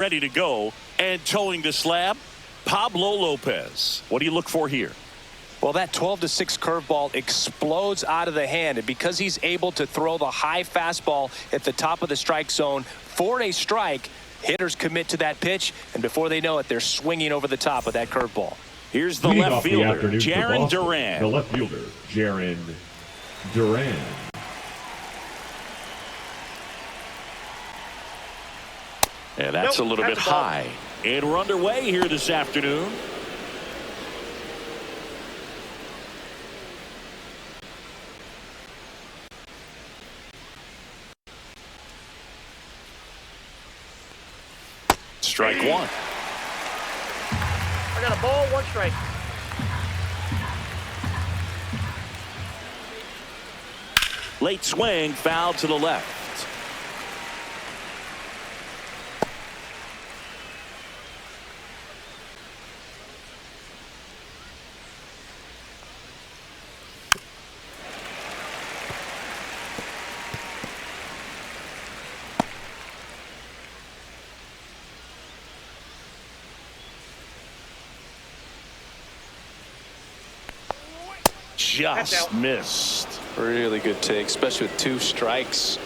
ready to go, and towing the slab, Pablo Lopez. What do you look for here? Well, that 12-6 curveball explodes out of the hand, and because he's able to throw the high fastball at the top of the strike zone for a strike, hitters commit to that pitch, and before they know it, they're swinging over the top of that curveball. Here's the left fielder, Jaron The Duran. left fielder, Jaron Duran. And that's a little bit high. And we're underway here this afternoon. Strike one. I got a ball, one strike. Late swing, foul to the left. Just missed. Really good take, especially with 2 strikes.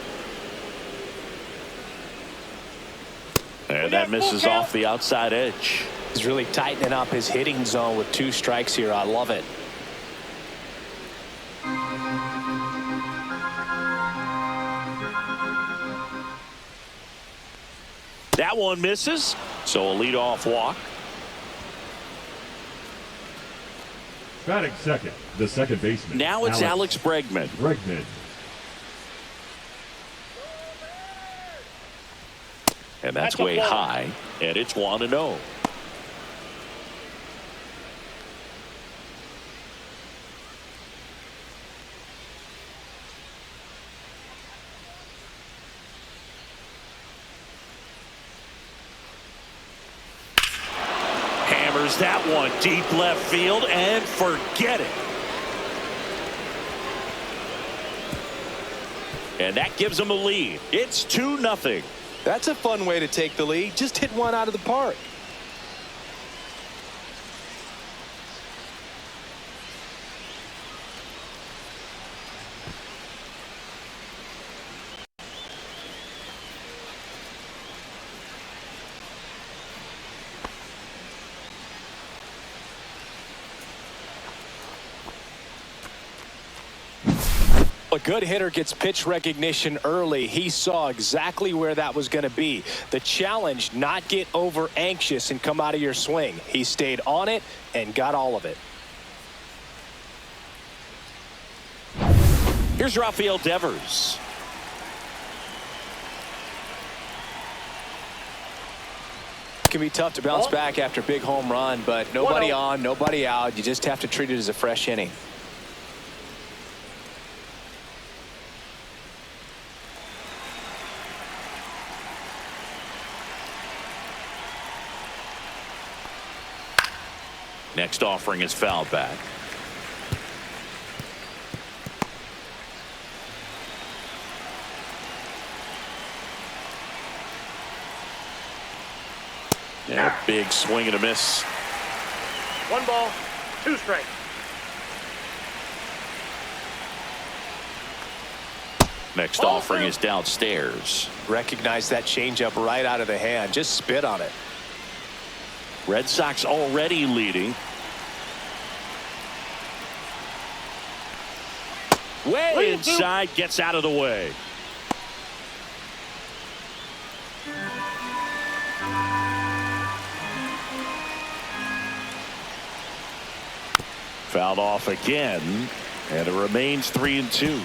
And that misses off the outside edge. He's really tightening up his hitting zone with 2 strikes here. I love it. That one misses, so a leadoff walk. Batting second, the second baseman. Now it's Alex Bregman. And that's way high, and it's 1-0. Hammers that one deep left field and forget it. And that gives them a lead. It's 2-0. That's a fun way to take the lead. Just hit one out of the park. A good hitter gets pitch recognition early. He saw exactly where that was going to be. The challenge, not get over anxious and come out of your swing. He stayed on it and got all of it. Here's Rafael Devers. It can be tough to bounce back after a big home run, but nobody on, nobody out. You just have to treat it as a fresh inning. Next offering is fouled back. Yeah, big swing and a miss. 1 ball, 2 strikes. Next offering is downstairs. Recognize that changeup right out of the hand. Just spit on it. Red Sox already leading. Way inside, gets out of the way. Fouled off again, and it remains 3-2.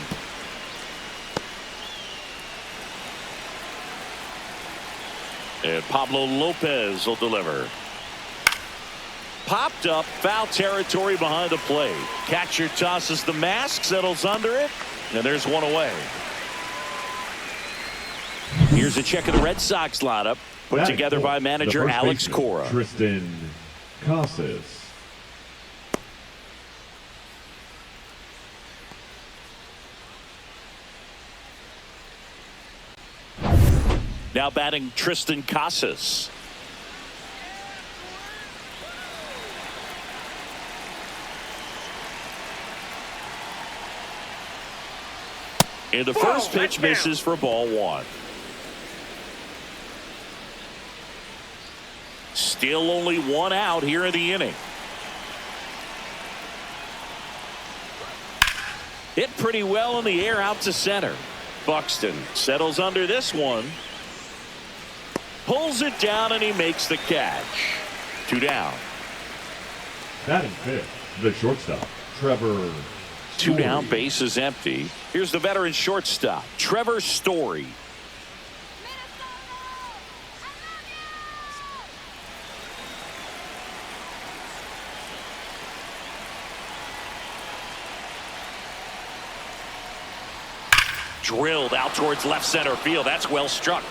And Pablo Lopez will deliver. Popped up, foul territory behind the plate. Catcher tosses the mask, settles under it, and there's one away. Here's a check of the Red Sox lineup, put together by manager Alex Cora. Tristan Casas. Now batting Tristan Casas. And the first pitch misses for ball one. Still only one out here in the inning. Hit pretty well in the air out to center. Buxton settles under this one. Pulls it down and he makes the catch. 2 down. Batting fifth, the shortstop, Trevor. 2 down, base is empty. Here's the veteran shortstop, Trevor Story. Drilled out towards left center field. That's well struck.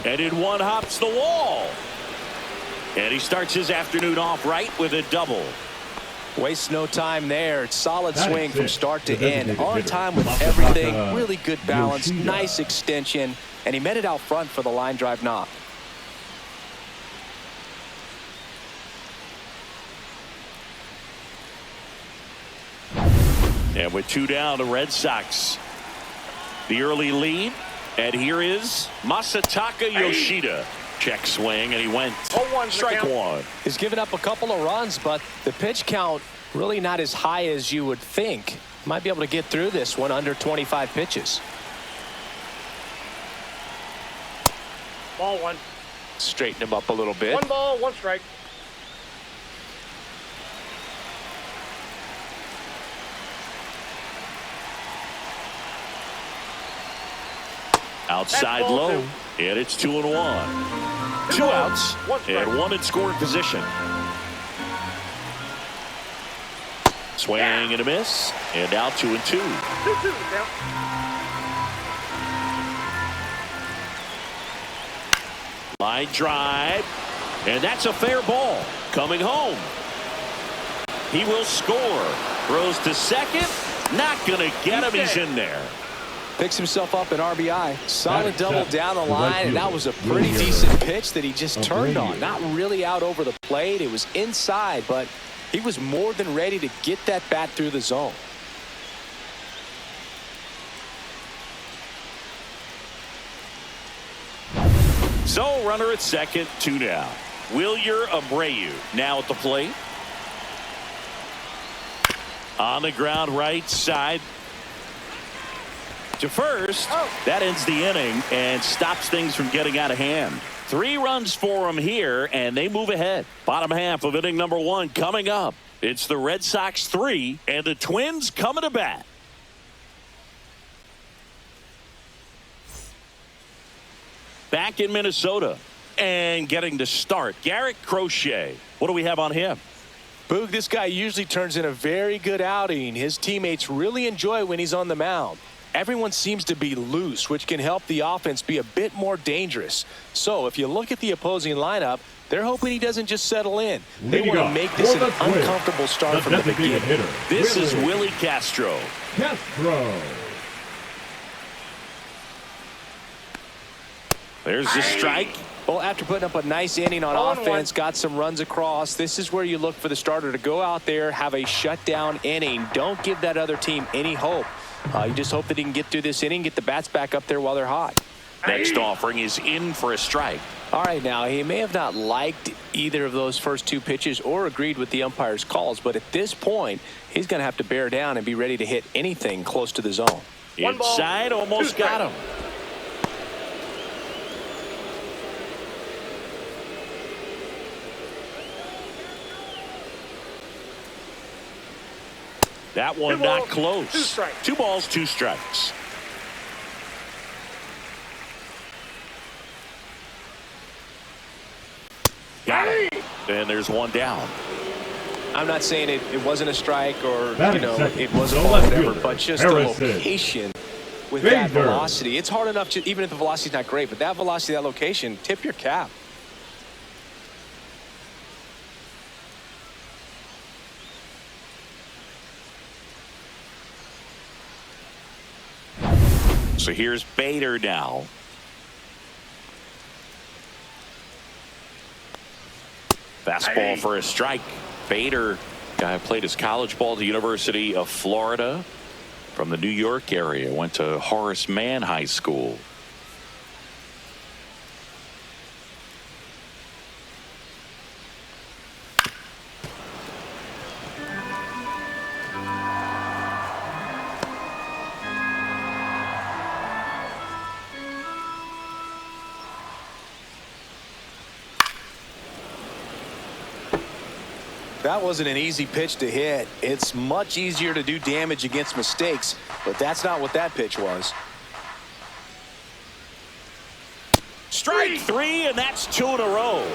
And in one hops the wall. And he starts his afternoon off right with a double. Wastes no time there. Solid swing from start to end. On hitter. time with everything. Really good balance. Nice extension. And he met it out front for the line drive knock. And with 2 down, the Red Sox the early lead. And here is Masataka Yoshida. Check swing, and he went. 0-1 strike one. He's given up a couple of runs, but the pitch count really not as high as you would think. Might be able to get through this one under 25 pitches. Ball one. Straighten him up a little bit. 1 ball, 1 strike. Outside That's ball low, 2. and it's 2-1. 2 outs, 1 strike. and 1 in scoring position. Swing and a miss, and now 2-2. 2-2 count. Line drive, and that's a fair ball. Coming home. He will score. Throws to second. Not going to get him. He's in there. Picks himself up an RBI. Solid double down the Right line, and that was a pretty fielder. decent pitch that he just turned on. Brady. Not really out over the plate. It was inside, but he was more than ready to get that bat through the zone. So runner at second, 2 down. Wilyer Abreu now at the plate. On the ground right side. To first. That ends the inning and stops things from getting out of hand. 3 runs for them here, and they move ahead. Bottom half of inning number 1 coming up. It's the Red Sox 3 and the Twins coming to bat. Back in Minnesota and getting to start, Garrett Crochet. What do we have on him? Boog, this guy usually turns in a very good outing. His teammates really enjoy when he's on the mound. Everyone seems to be loose, which can help the offense be a bit more dangerous. So if you look at the opposing lineup, they're hoping he doesn't just settle in. They want to make this an uncomfortable start from the beginning. This is Willie Castro. There's the strike. Well, after putting up a nice inning on offense, got some runs across, this is where you look for the starter to go out there, have a shutdown inning. Don't give that other team any hope. You just hope that he can get through this inning, get the bats back up there while they're hot. Next offering is in for a strike. All right, now, he may have not liked either of those first 2 pitches or agreed with the umpire's calls, but at this point, he's going to have to bear down and be ready to hit anything close to the zone. Inside, almost got him. That one not close. 2 strikes. 2 balls, 2 strikes. Got it. And there's 1 down. I'm not saying it wasn't a strike or, Batting you know, second, it was a the ball, left whatever, fielder, but just Harrison. the location with that Bader. velocity. It's hard enough to, even if the velocity's not great, but that velocity, that location, tip your cap. So here's Bader now. Fastball for a strike. Bader, guy who played his college ball at the University of Florida. From the New York area, went to Horace Mann High School. That wasn't an easy pitch to hit. It's much easier to do damage against mistakes, but that's not what that pitch was. Strike three, and that's 2 in a row.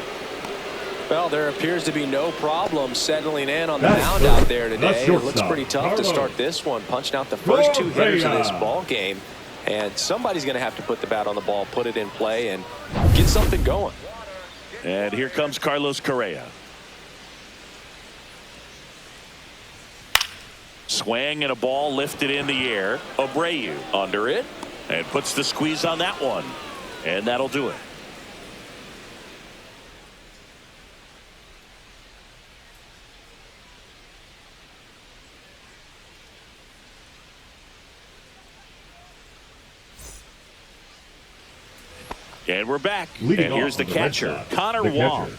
Well, there appears to be no problem settling in on the mound out there today. It looks pretty tough to start this one, punching out the first 2 hitters of this ball game. And somebody's going to have to put the bat on the ball, put it in play, and get something going. And here comes Carlos Correa. Swing and a ball lifted in the air. Abreu under it and puts the squeeze on that one. And that'll do it. And we're back. Leading and here's the catcher, Connor Wong.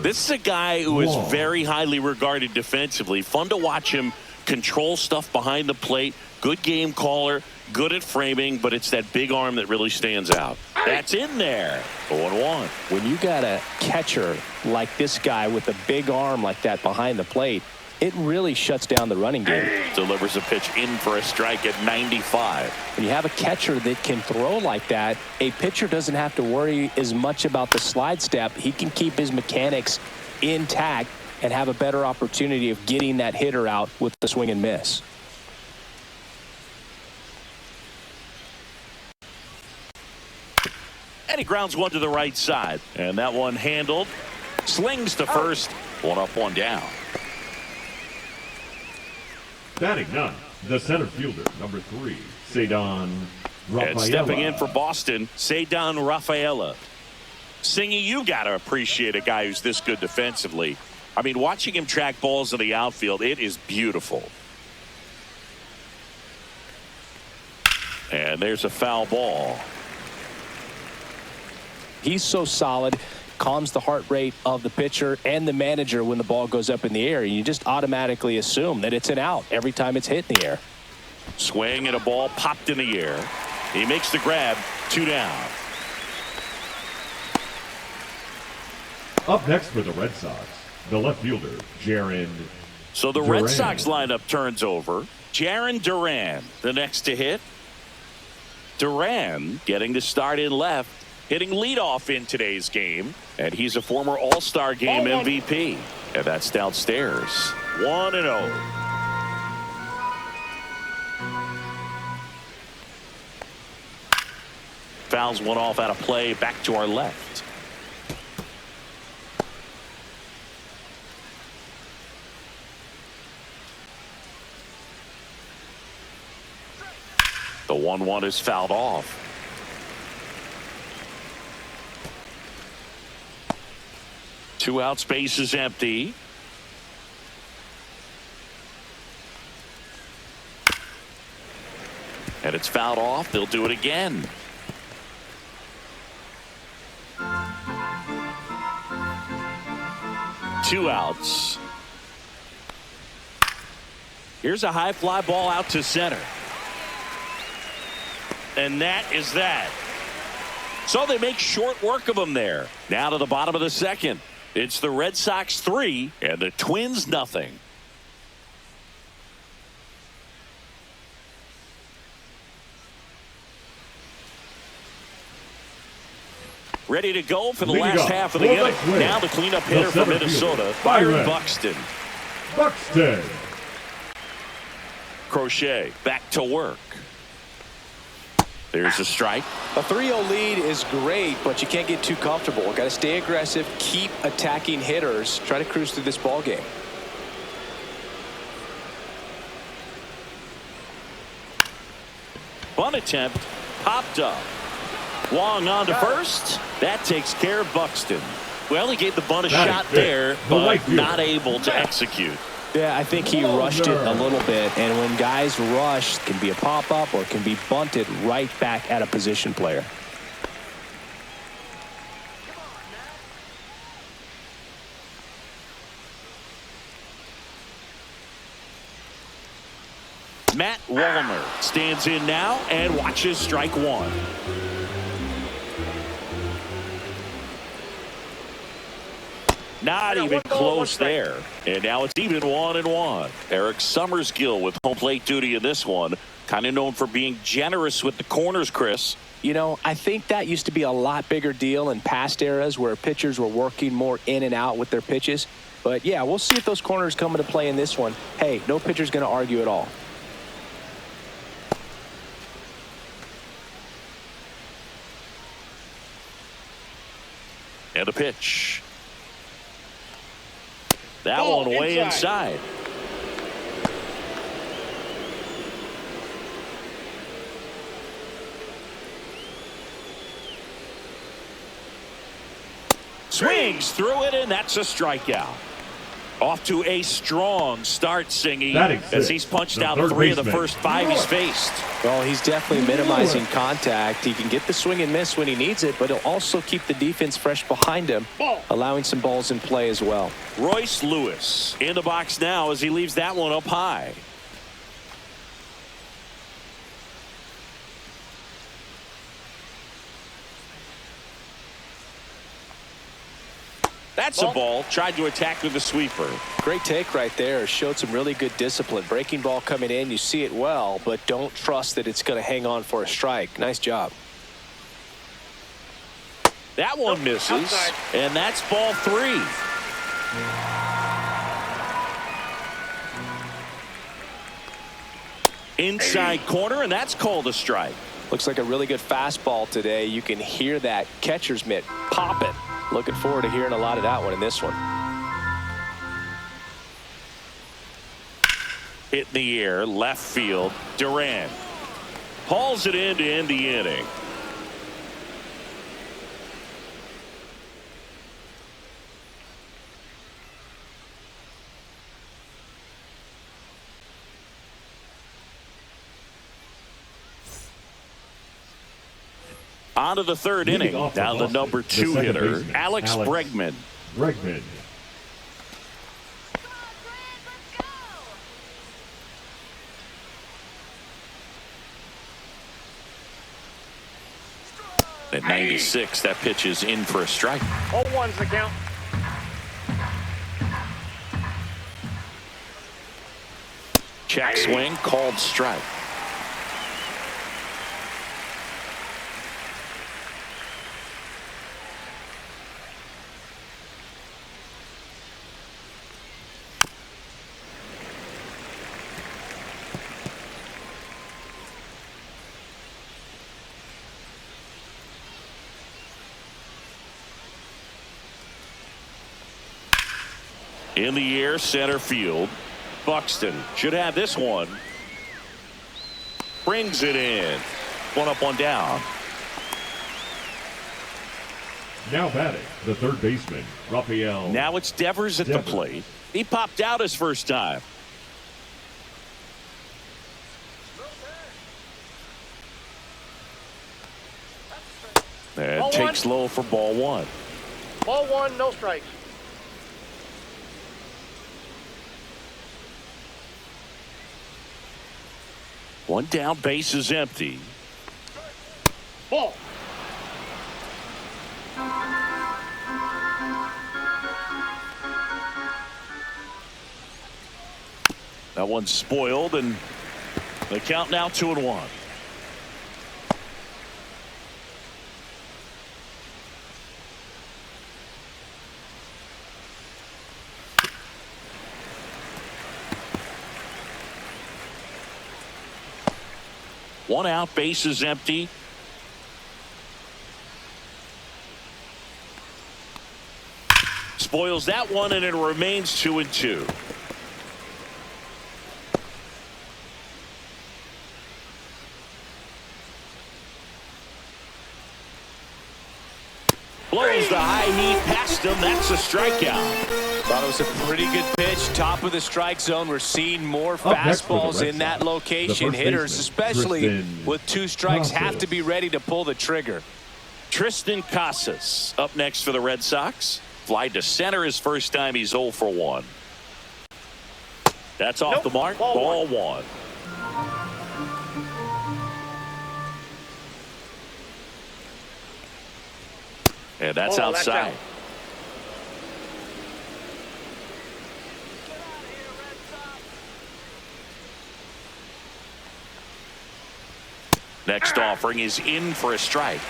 This is a guy who is very highly regarded defensively. Fun to watch him control stuff behind the plate. Good game caller, good at framing, but it's that big arm that really stands out. That's in there. 0-1. When you got a catcher like this guy with a big arm like that behind the plate, it really shuts down the running game. Delivers a pitch in for a strike at 95. When you have a catcher that can throw like that, a pitcher doesn't have to worry as much about the slide step. He can keep his mechanics intact and have a better opportunity of getting that hitter out with the swing and miss. And he grounds one to the right side. And that one handled. Slings to first. 1 up, 1 down. Batting 9, the center fielder, number 3, Ceddanne Rafaela. And stepping in for Boston, Ceddanne Rafaela. Singy, you got to appreciate a guy who's this good defensively. I mean, watching him track balls in the outfield, it is beautiful. And there's a foul ball. He's so solid, calms the heart rate of the pitcher and the manager when the ball goes up in the air. You just automatically assume that it's an out every time it's hit in the air. Swing and a ball popped in the air. He makes the grab. 2 down. Up next for the Red Sox, the left fielder, Jarren. So the Red Sox lineup turns over. Jarren Duran, the next to hit. Duran getting the start in left, hitting leadoff in today's game. And he's a former All-Star Game MVP. And that's downstairs. 1-0. Fouls one off out of play, back to our left. The 1-1 is fouled off. Two out, space is empty. And it's fouled off. They'll do it again. Two outs. Here's a high fly ball out to center. And that is that. So they make short work of him there. Now to the bottom of the second. It's the Red Sox 3 and the Twins nothing. Ready to go for the last half of the inning. Now the cleanup hitter for Minnesota, Byron Buxton. Crochet back to work. There's a strike. A 3-0 lead is great, but you can't get too comfortable. Got to stay aggressive, keep attacking hitters, try to cruise through this ball game. Bunt attempt popped up. Wong on to first. That takes care of Buxton. Well, he gave the bunt a shot there, but not able to execute. Yeah, I think he rushed it a little bit, and when guys rush, it can be a pop-up or it can be bunted right back at a position player. Matt Wallner stands in now and watches strike one. Not even close there. And now it's even 1-1. Eric Summersgill with home plate duty in this one. Kind of known for being generous with the corners, Chris. You know, I think that used to be a lot bigger deal in past eras where pitchers were working more in and out with their pitches. But, yeah, we'll see if those corners come into play in this one. Hey, no pitcher's going to argue at all. And a pitch. That one way inside. Swings through it, and that's a strikeout. Off to a strong start, Singy, as he's punched out 3 of the first 5 he's faced. Well, he's definitely minimizing contact. He can get the swing and miss when he needs it, but he'll also keep the defense fresh behind him, allowing some balls in play as well. Royce Lewis in the box now as he leaves that one up high. That's a ball. Tried to attack with a sweeper. Great take right there. Showed some really good discipline. Breaking ball coming in. You see it well, but don't trust that it's going to hang on for a strike. Nice job. That one misses, and that's ball 3. Inside corner, and that's called a strike. Looks like a really good fastball today. You can hear that catcher's mitt popping. Looking forward to hearing a lot of that one in this one. Hit in the air, left field. Duran hauls it in to end the inning. On to the third inning. Now the number 2 hitter, Alex Bregman. At 96, that pitch is in for a strike. 0-1's the count. Check swing, called strike. In the air, center field. Buxton should have this one. Brings it in. 1 up, 1 down. Now batting, the third baseman, Rafael. Now it's Devers at the plate. He popped out his first time. And takes low for ball 1. Ball 1, no strikes. One down, base is empty. Ball. That one's spoiled, and the count now 2-1. One out, base is empty. Spoils that one, and it remains 2-2. Blows the high heat past him. That's a strikeout. Thought it was a pretty good pitch. Top of the strike zone. We're seeing more next for the fastballs Red in that Sox, location. the first Hitters, baseman, especially Tristan with 2 strikes, have Casas. to be ready to pull the trigger. Tristan Casas up next for the Red Sox. Fly to center his first time. He's 0 for 1. That's off the mark. Ball one. And that's outside. That's out. Next offering is in for a strike.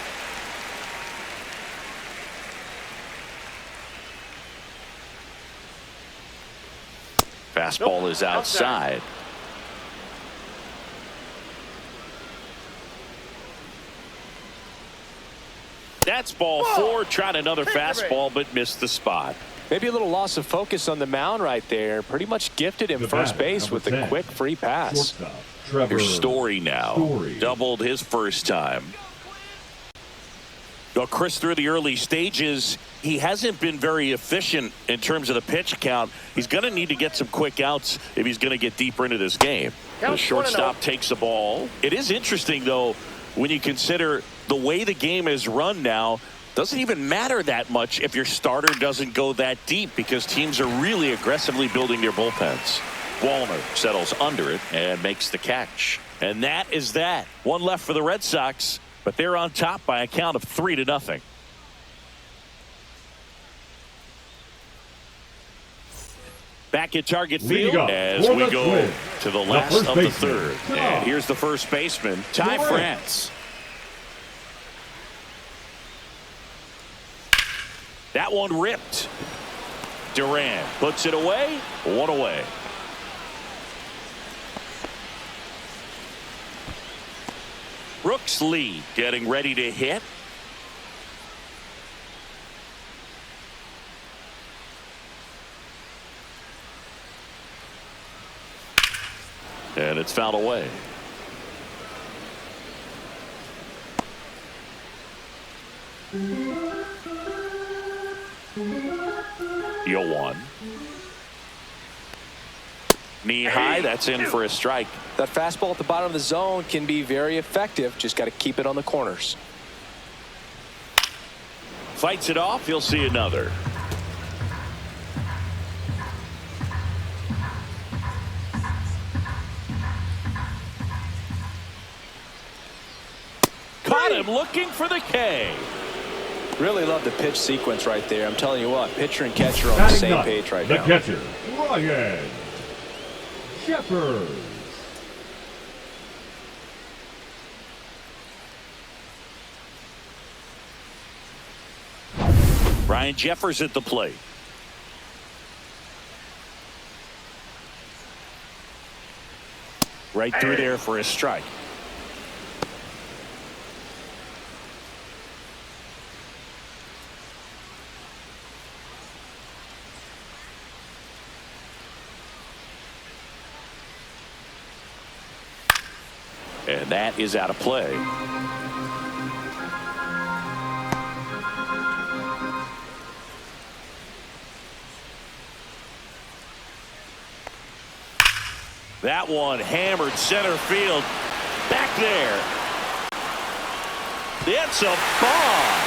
Fastball is outside. That's ball 4. Tried another fastball but missed the spot. Maybe a little loss of focus on the mound right there. Pretty much gifted him The first batter, base number with a 10, quick free pass. Shortstop, Trevor Here's Story now. Story. Doubled his first time. Well, Chris, through the early stages, he hasn't been very efficient in terms of the pitch count. He's going to need to get some quick outs if he's going to get deeper into this game. The Count shortstop 1-0. takes the ball. It is interesting, though, when you consider the way the game is run now. Doesn't even matter that much if your starter doesn't go that deep because teams are really aggressively building their bullpens. Wallner settles under it and makes the catch. And that is that. One left for the Red Sox, but they're on top by a count of 3-0. Back at target Leading field up as for we the go Twins, to the the last first of the baseman, third. Tom. And here's the first baseman, Ty Durant. France. That one ripped. Durant puts it away. 1 away. Brooks Lee getting ready to hit. And it's fouled away. Yo one. Knee high. That's in for a strike. That fastball at the bottom of the zone can be very effective. Just got to keep it on the corners. Fights it off. You'll see another. Caught him looking for the K. Really love the pitch sequence right there. I'm telling you what, pitcher and catcher are on the Batting same ninth, page right the now. catcher, Ryan Jeffers. Ryan Jeffers at the plate. Right through there for a strike. And that is out of play. That one hammered center field. Back there. It's a bomb.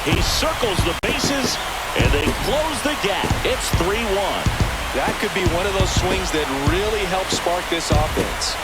He circles the bases, and they close the gap. It's 3-1. That could be one of those swings that really help spark this offense.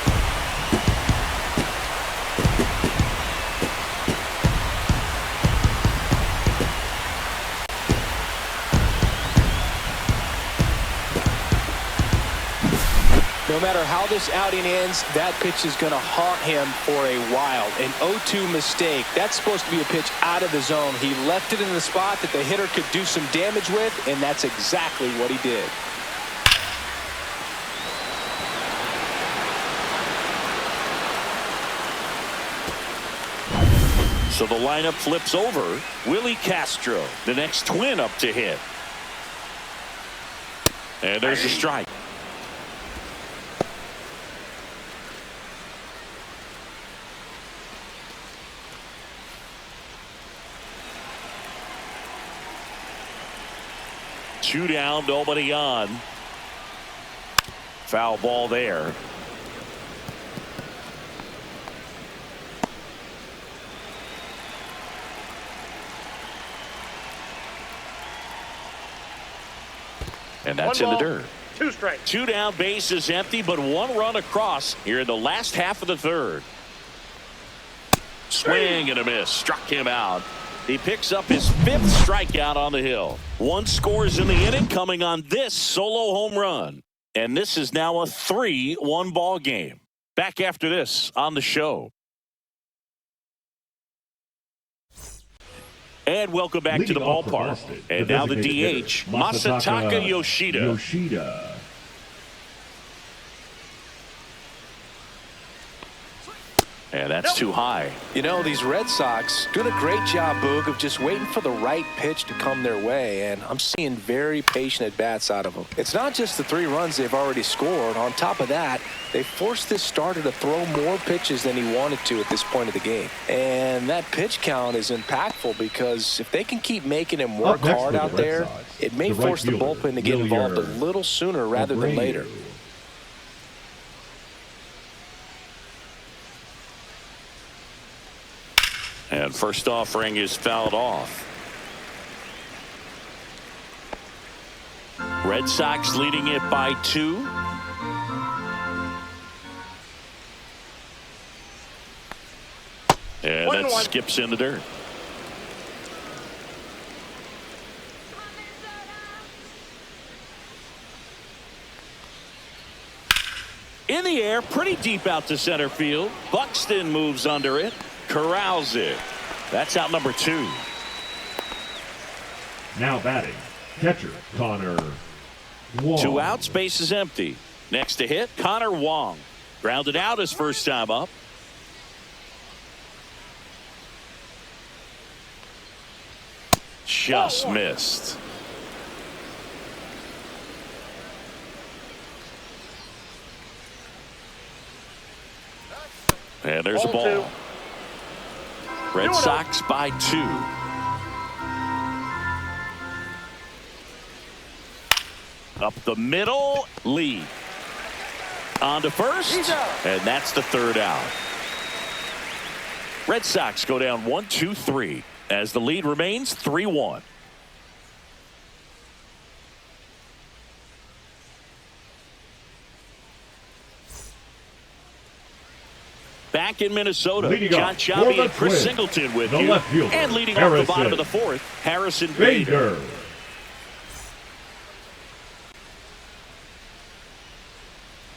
No matter how this outing ends, that pitch is going to haunt him for a while. An 0-2 mistake. That's supposed to be a pitch out of the zone. He left it in the spot that the hitter could do some damage with, and that's exactly what he did. So the lineup flips over. Willie Castro, the next twin up to hit. And there's a strike. 2 down, nobody on. Foul ball there. And that's in the dirt. 2 strikes. 2 down, bases empty, but 1 run across here in the last half of the third. Swing and a miss. Struck him out. He picks up his 5th strikeout on the hill. 1 scores in the inning coming on this solo home run. And this is now a 3-1 ball game. Back after this on the show. And welcome back to the ballpark. And now the DH, Masataka Yoshida. And that's too high. You know, these Red Sox doing a great job, Boog, of just waiting for the right pitch to come their way, and I'm seeing very patient at-bats out of them. It's not just the 3 runs they've already scored. On top of that, they forced this starter to throw more pitches than he wanted to at this point of the game. And that pitch count is impactful because if they can keep making him work hard out there, it may force the bullpen to get involved a little sooner rather than later. And first offering is fouled off. Red Sox leading it by 2. And that skips in the dirt. In the air, pretty deep out to center field. Buxton moves under it. Corrals it. That's out number 2. Now batting, catcher Connor Wong. 2 outs, base is empty. Next to hit, Connor Wong. Grounded out his first time up. Just missed. And there's a ball. Red Sox by 2. Up the middle, lead. On to first, and that's the 3rd out. Red Sox go down 1-2-3 as the lead remains 3-1. Back in Minnesota, John Chavi and Chris Singleton with you. And leading off the bottom of the 4th, Harrison Bader.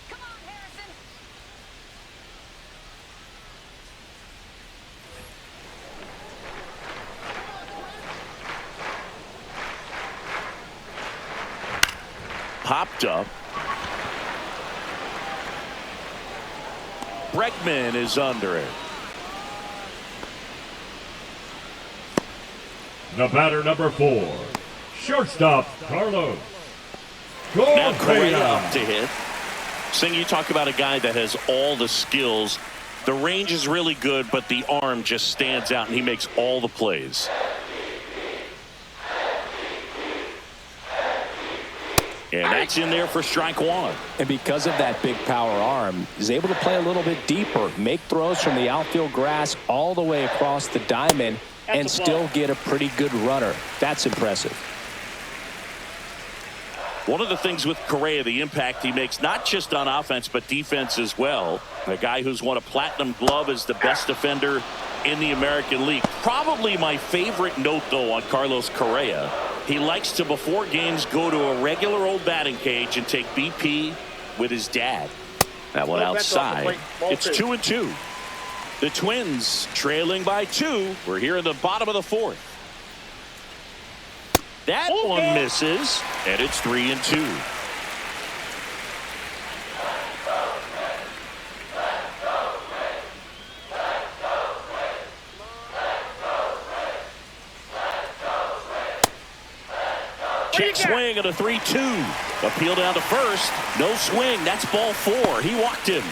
Come on, Harrison. Popped up. Bregman is under it. The batter number 4, shortstop Carlos. Now Correa up to hit. Sing, you talk about a guy that has all the skills. The range is really good, but the arm just stands out, and he makes all the plays. And that's in there for strike 1. And because of that big power arm, he's able to play a little bit deeper, make throws from the outfield grass all the way across the diamond, and still get a pretty good runner. That's impressive. One of the things with Correa, the impact he makes, not just on offense, but defense as well. A guy who's won a platinum glove as the best defender in the American League. Probably my favorite note, though, on Carlos Correa. He likes to, before games, go to a regular old batting cage and take BP with his dad. That one outside. It's 2-2. The Twins trailing by 2. We're here in the bottom of the 4th. That one misses, and it's 3-2. Check swing and a 3-2. Appeal down to first. No swing. That's ball 4. He walked him.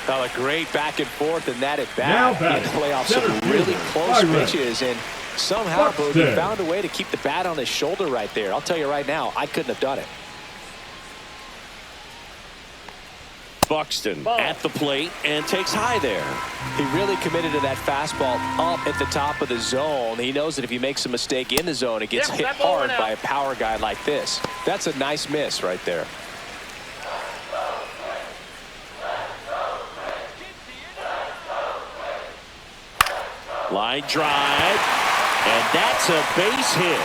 A great back and forth, and that at bat in the playoffs, some really close pitches, and Somehow, Boog, he found a way to keep the bat on his shoulder right there. I'll tell you right now, I couldn't have done it. Buxton at the plate and takes high there. He really committed to that fastball up at the top of the zone. He knows that if he makes a mistake in the zone, it gets hit hard by a power guy like this. That's a nice miss right there. Line drive, and that's a base hit.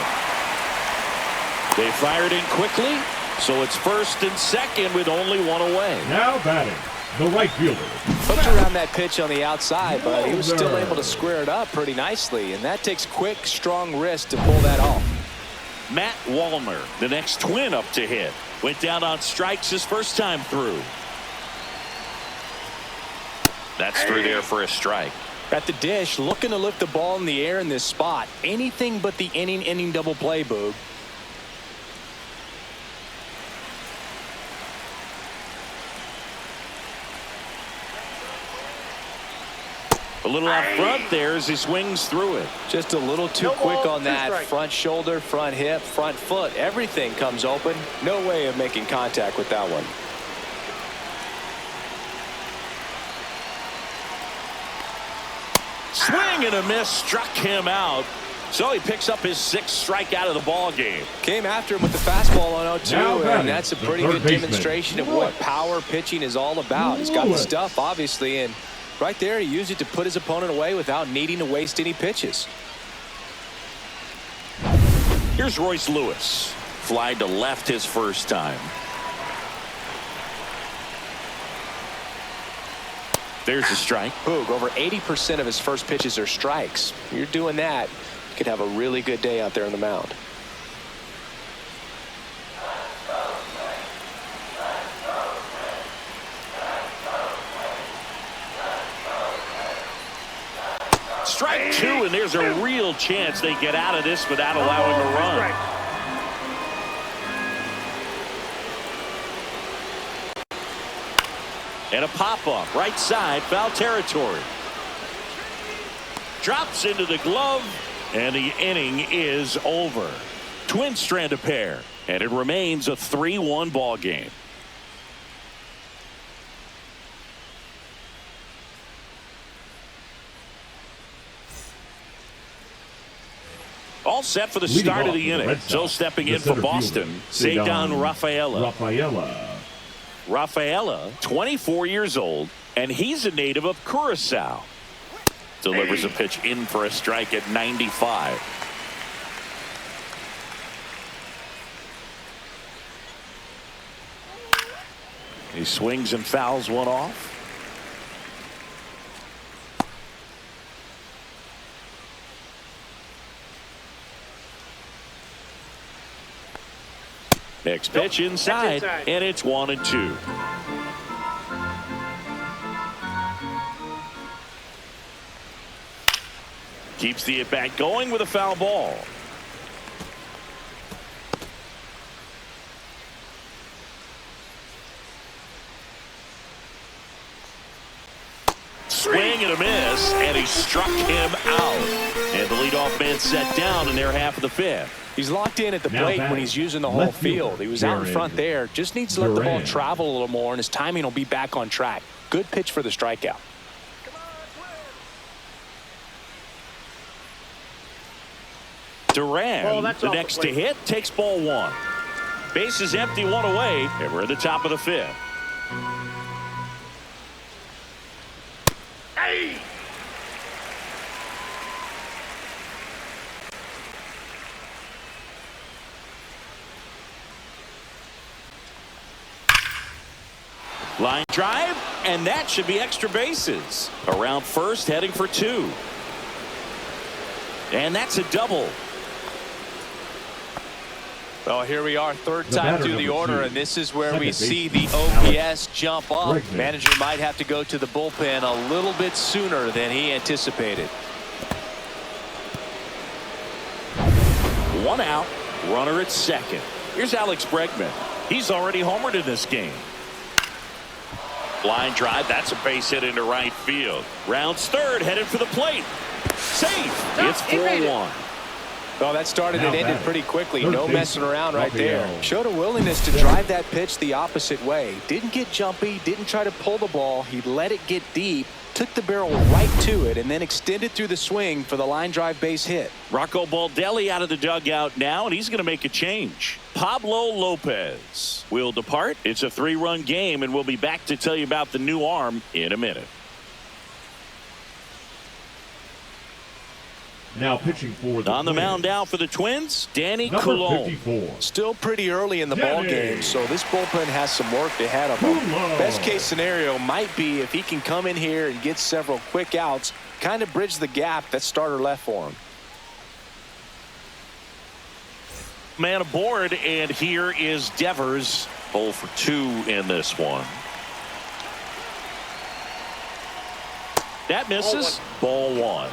They fired in quickly, so it's first and second with only one away. Now batting, the right fielder. Hooked around that pitch on the outside, but he was still able to square it up pretty nicely, and that takes quick, strong wrist to pull that off. Matt Wallner, the next Twin up to hit. Went down on strikes his first time through. That's through there for a strike. At the dish, looking to lift the ball in the air in this spot. Anything but the inning double play, Boog. A little out front there as he swings through it. Just a little too quick on that front shoulder, front hip, front foot. Everything comes open. No way of making contact with that one. Swing and a miss struck him out. So he picks up his 6th strikeout of the ball game. Came after him with the fastball on 0-2, and that's a pretty good baseman, demonstration of what power pitching is all about. He's got the stuff, obviously, and right there he used it to put his opponent away without needing to waste any pitches. Here's Royce Lewis. Flied to left his first time. There's the strike. Boog, over 80% of his first pitches are strikes. You're doing that, you could have a really good day out there on the mound. Strike 2, and there's a real chance they get out of this without allowing a run. And a pop-up, right side, foul territory. Drops into the glove, and the inning is over. Twins strand a pair, and it remains a 3-1 ball game. All set for the start of the inning. So stepping in for Boston, Cedar Rafaela. Rafaela, 24 years old, and he's a native of Curacao. Delivers a pitch in for a strike at 95. He swings and fouls one off. Next pitch inside, and it's 1-2. Keeps the at-bat going with a foul ball. Swing and a miss, and he struck him out. And the leadoff man set down in their half of the 5th. He's locked in at the plate when he's using the whole field. He was out in front there. Just needs to let the ball travel a little more, and his timing will be back on track. Good pitch for the strikeout. Duran, the next to hit, takes ball 1. Base is empty, 1 away, and we're at the top of the 5th. Hey! Line drive, and that should be extra bases. Around first, heading for 2. And that's a double. Well, here we are, third time through the order, and this is where we see the OPS jump up. Manager might have to go to the bullpen a little bit sooner than he anticipated. 1 out, runner at second. Here's Alex Bregman. He's already homered in this game. Line drive, that's a base hit into right field. Rounds third, headed for the plate. Safe. It's 4-1. Oh, that started and ended pretty quickly. No messing around right there. Raphael. Showed a willingness to drive that pitch the opposite way. Didn't get jumpy, didn't try to pull the ball. He let it get deep, took the barrel right to it, and then extended through the swing for the line drive base hit. Rocco Baldelli out of the dugout now, and he's going to make a change. Pablo Lopez will depart. It's a 3-run game, and we'll be back to tell you about the new arm in a minute. Now pitching for the On the Twins, mound now for the Twins, Danny number Coulomb. 54. Still pretty early in the ball game, so this bullpen has some work ahead of him. Coulomb. Best case scenario might be if he can come in here and get several quick outs, kind of bridge the gap that starter left for him. Man aboard, and here is Devers. 0 for 2 in this one. That misses. Ball 1.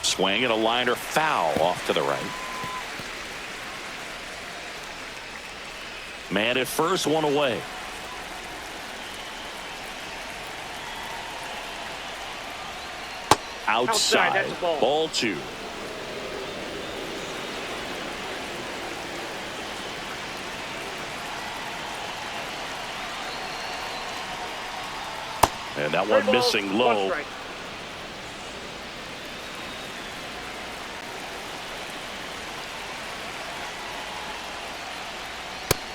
Swing and a liner foul off to the right. Man at first, one away. Outside. That's a ball. Ball 2. And that one missing low.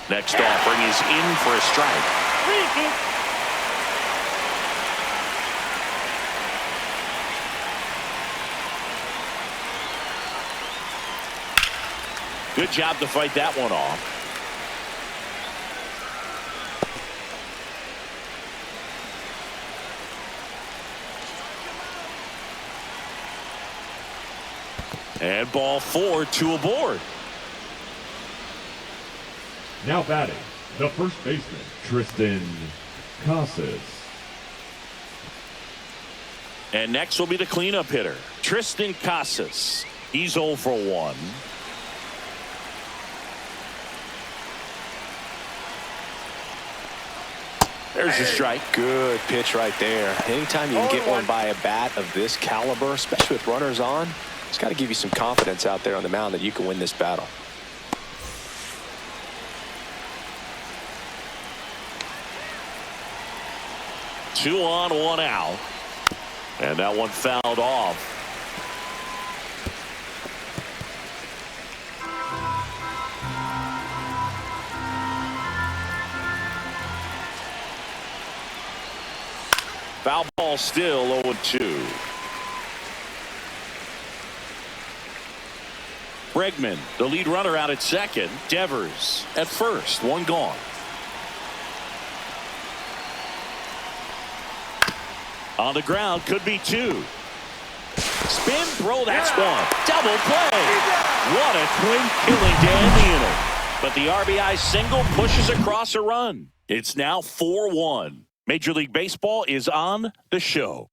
Next offering is in for a strike. Good job to fight that one off. And ball 4, 2 aboard. Now batting, the first baseman, Tristan Casas. And next will be the cleanup hitter, Tristan Casas. He's 0 for 1. There's a strike. Good pitch right there. Anytime you can get one by a bat of this caliber, especially with runners on, it's got to give you some confidence out there on the mound that you can win this battle. Two on, 1 out. And that one fouled off. Foul ball still 0-2. Bregman, the lead runner, out at second. Devers at first, 1 gone. On the ground, could be 2. Spin throw, that's 1. Double play. What a twin killing to end the inning. But the RBI single pushes across a run. It's now 4-1. Major League Baseball is on the show.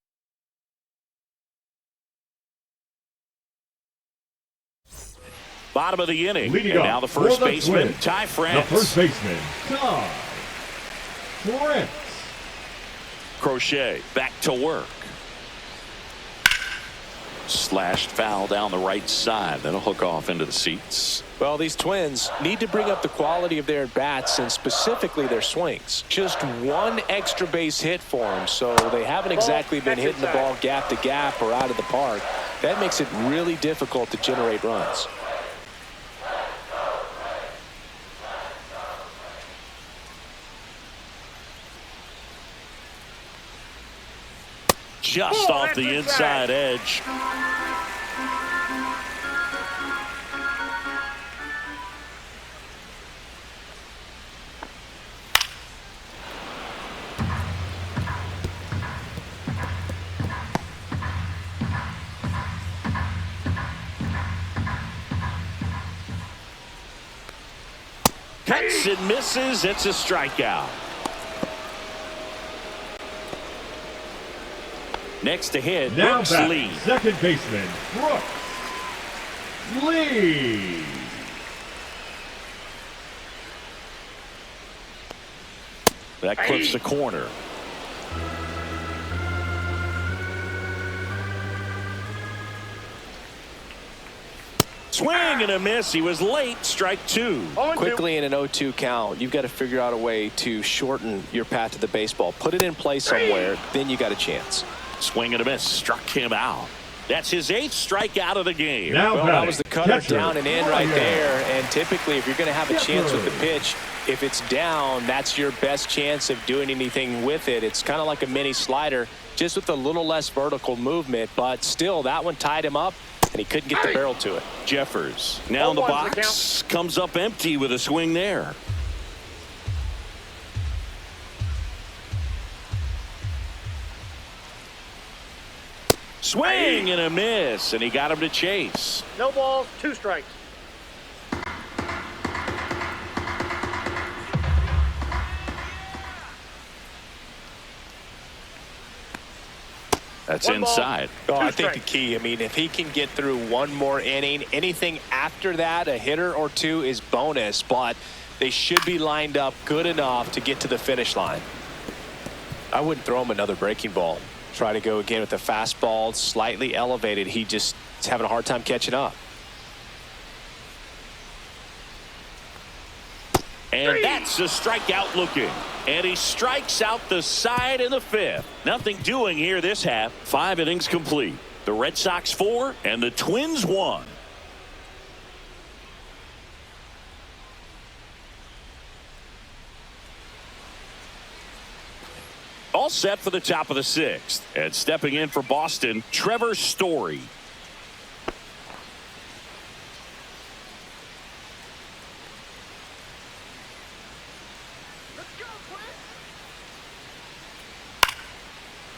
Bottom of the inning. Leading and up now the for first the baseman, Twins, Ty France. The first baseman, Ty France. Crochet back to work. Slashed foul down the right side. That'll hook off into the seats. Well, these Twins need to bring up the quality of their at-bats and specifically their swings. Just 1 extra base hit for them, so they haven't exactly been hitting the ball gap to gap or out of the park. That makes it really difficult to generate runs. Just off the inside edge. Cuts and misses. It's a strikeout. Next to hit, Now Brooks back, Lee. second baseman, Brooks Lee. That clips the corner. Swing and a miss. He was late. Strike two. Quickly in an 0-2 count, you've got to figure out a way to shorten your path to the baseball. Put it in play somewhere, then you got a chance. Swing and a miss. Struck him out. That's his 8th strikeout of the game. Now Well, that was the cutter catcher, down and in right there. And typically, if you're going to have a chance with the pitch, if it's down, that's your best chance of doing anything with it. It's kind of like a mini slider, just with a little less vertical movement. But still, that one tied him up, and he couldn't get the barrel to it. Jeffers now in the box. Comes up empty with a swing there. Swing and a miss, and he got him to chase. No balls, 2 strikes. That's One ball. inside. Oh, I think strikes. the key, I mean, if he can get through one more inning, anything after that, a hitter or two is bonus, but they should be lined up good enough to get to the finish line. I wouldn't throw him another breaking ball. Try to go again with the fastball, slightly elevated. He just is having a hard time catching up. And that's a strikeout looking. And he strikes out the side in the 5th. Nothing doing here this half. 5 innings complete. The Red Sox 4 and the Twins 1. All set for the top of the 6th. And stepping in for Boston, Trevor Story.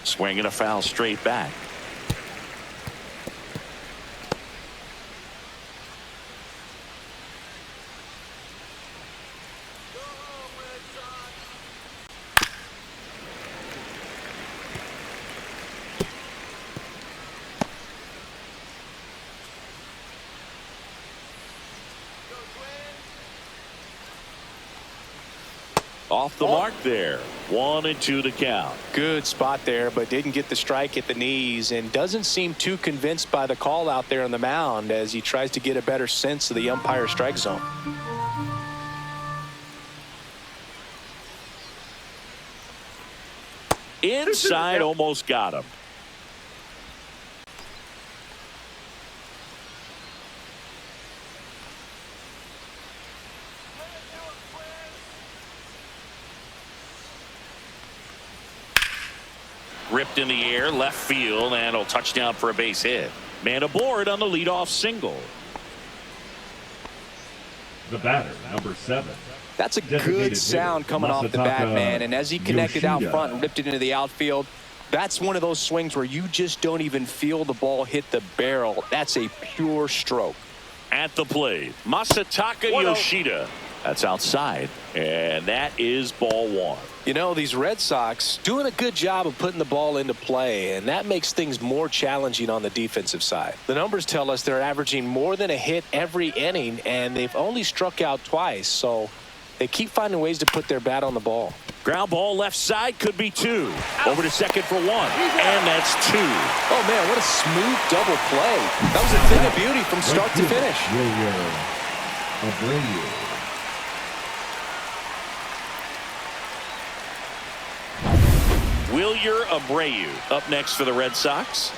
Swing and a foul straight back. Off the mark there. 1-2 to count. Good spot there, but didn't get the strike at the knees and doesn't seem too convinced by the call out there on the mound as he tries to get a better sense of the umpire strike zone. Inside, almost got him. Ripped in the air, left field, and a touchdown for a base hit. Man aboard on the leadoff single. The batter, number 7. That's a Designated good sound hitter, coming off the bat, Masataka man. And as he connected out Yoshida. front and ripped it into the outfield, that's one of those swings where you just don't even feel the ball hit the barrel. That's a pure stroke. At the plate, Masataka Yoshida. That's outside, and that is ball 1. You know, these Red Sox doing a good job of putting the ball into play, and that makes things more challenging on the defensive side. The numbers tell us they're averaging more than a hit every inning, and they've only struck out twice, so they keep finding ways to put their bat on the ball. Ground ball left side, could be 2. Over to second for 1, and that's 2. Oh, man, what a smooth double play. That was a thing of beauty from start to finish. Wilyer Abreu up next for the Red Sox.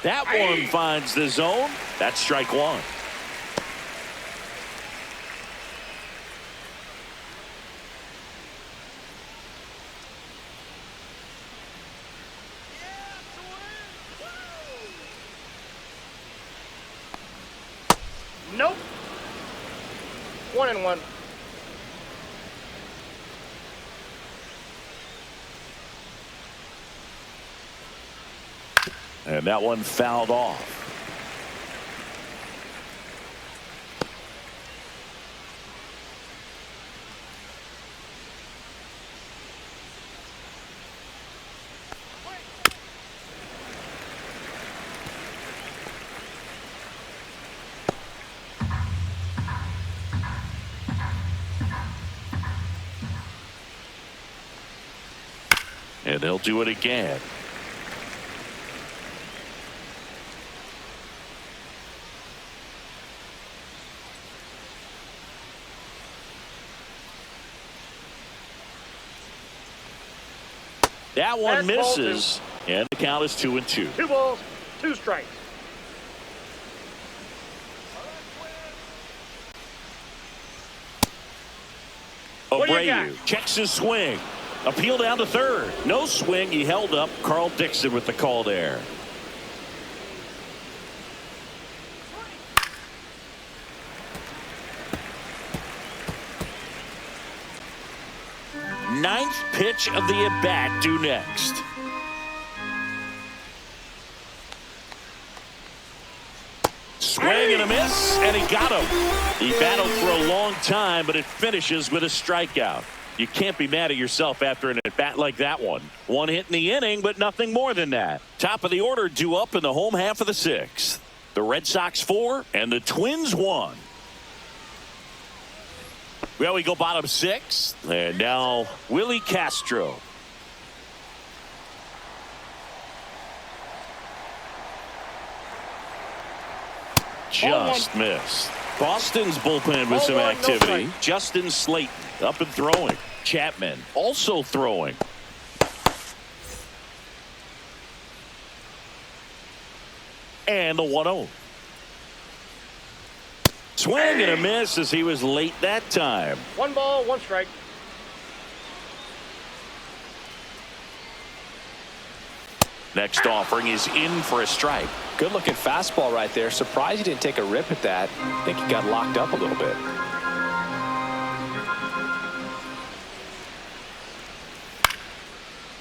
That one finds the zone. That's strike 1. Nope. 1-1. And that one fouled off. And they'll do it again. That one misses, and the count is 2-2. 2 balls, 2 strikes. Abreu checks his swing. Appeal down to third. No swing. He held up. Carl Dixon with the call there. Ninth pitch of the at-bat due next. Swing and a miss, and he got him. He battled for a long time, but it finishes with a strikeout. You can't be mad at yourself after an at-bat like that one. One hit in the inning, but nothing more than that. Top of the order due up in the home half of the 6th. The Red Sox 4 and the Twins 1. Well, we go bottom 6, and now Willie Castro. Just missed. Boston's bullpen with some activity. Justin Slayton up and throwing. Chapman also throwing. And the 1-0. Swing and a miss as he was late that time. 1 ball, 1 strike. Next offering is in for a strike. Good looking fastball right there. Surprised he didn't take a rip at that. I think he got locked up a little bit.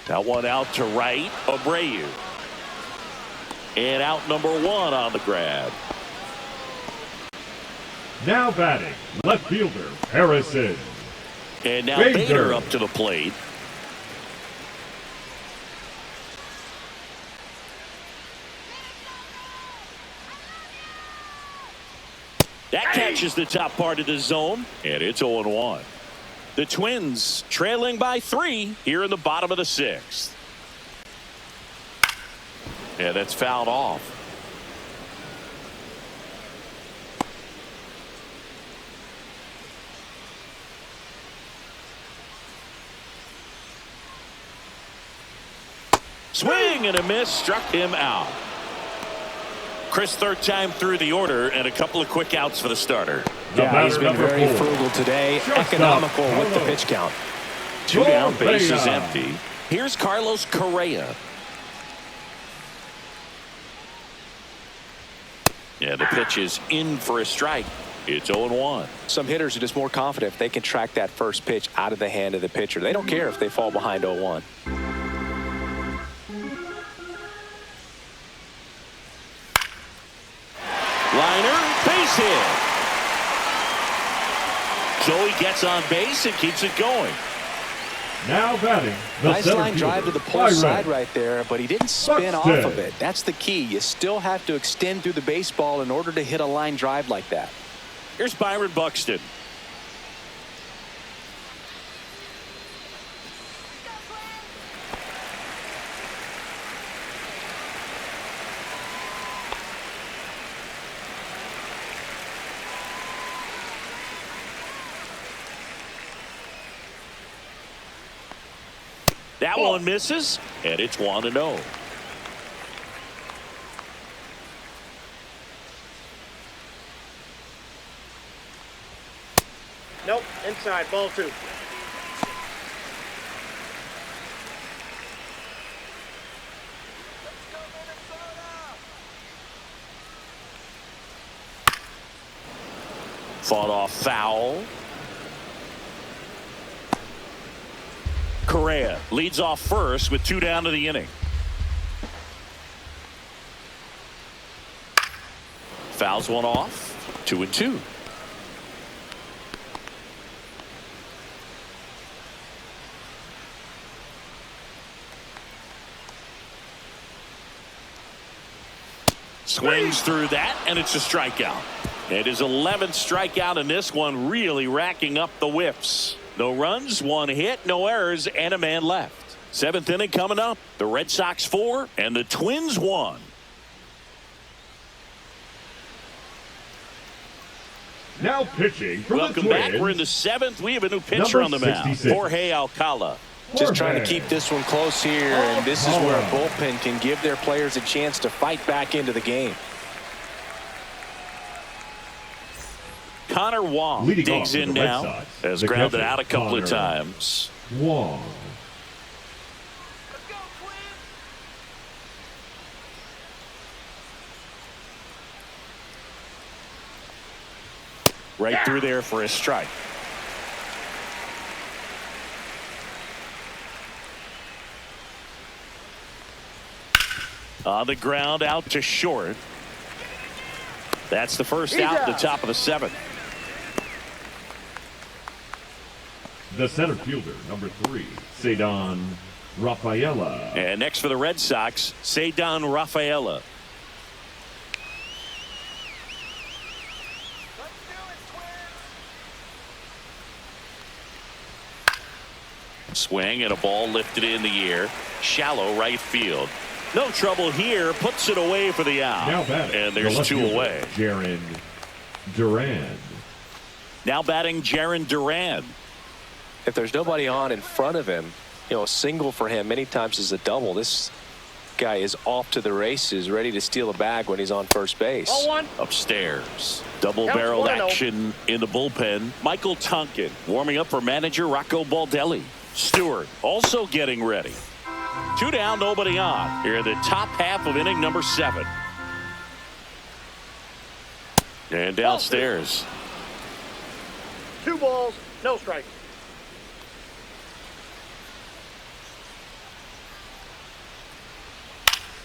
That one out to right. Abreu. And out number 1 on the grab. Now batting, left fielder Harrison. And now Bader up to the plate. That catches the top part of the zone, and it's 0-1. The Twins trailing by 3 here in the bottom of the 6th. Yeah, that's fouled off. Swing and a miss, struck him out. Chris, third time through the order, and a couple of quick outs for the starter. Yeah, he's been very frugal today, economical with the pitch count. 2 down, base is empty. Here's Carlos Correa. Yeah, the pitch is in for a strike. It's 0-1. Some hitters are just more confident if they can track that first pitch out of the hand of the pitcher. They don't care if they fall behind 0-1. Liner, base hit. So he gets on base and keeps it going. Now batting, the nice line drive to the pull side right there, but he didn't spin off of it. That's the key. You still have to extend through the baseball in order to hit a line drive like that. Here's Byron Buxton. That one misses, and it's 1-0. Nope, inside, ball 2. Fought off foul. Correa leads off first with 2 down to the inning. Fouls one off. 2-2. Swings through that, and it's a strikeout. It is 11th strikeout in this one, really racking up the whiffs. No runs, 1 hit, no errors, and a man left. Seventh inning coming up. The Red Sox 4 and the Twins 1. Now pitching for Welcome the Twins. back. We're in the seventh. We have a new pitcher on the mound. 66. Jorge Alcala. Just trying to keep this one close here, and this is where a bullpen can give their players a chance to fight back into the game. Connor Wong Leading digs off for in the Red now. Sox, Has the grounded catcher, out a couple of Connor times. Wong. Right through there for a strike. On the ground, out to short. That's the first out at the top of the seventh. The center fielder, number 3, Cedon Rafaela. And next for the Red Sox, Cedon Rafaela. Swing and a ball lifted in the air. Shallow right field. No trouble here. Puts it away for the out. Now batting, And there's the left 2 fielder, away. Jaron Duran. Now batting Jaron Duran. If there's nobody on in front of him, you know, a single for him many times is a double. This guy is off to the races, ready to steal a bag when he's on first base. 0-1. Upstairs. Double Counts barreled 1-0. action in the bullpen. Michael Tonkin warming up for manager Rocco Baldelli. Stewart also getting ready. 2 down, nobody on. Here in the top half of inning number 7. And downstairs. 2 balls, no strike.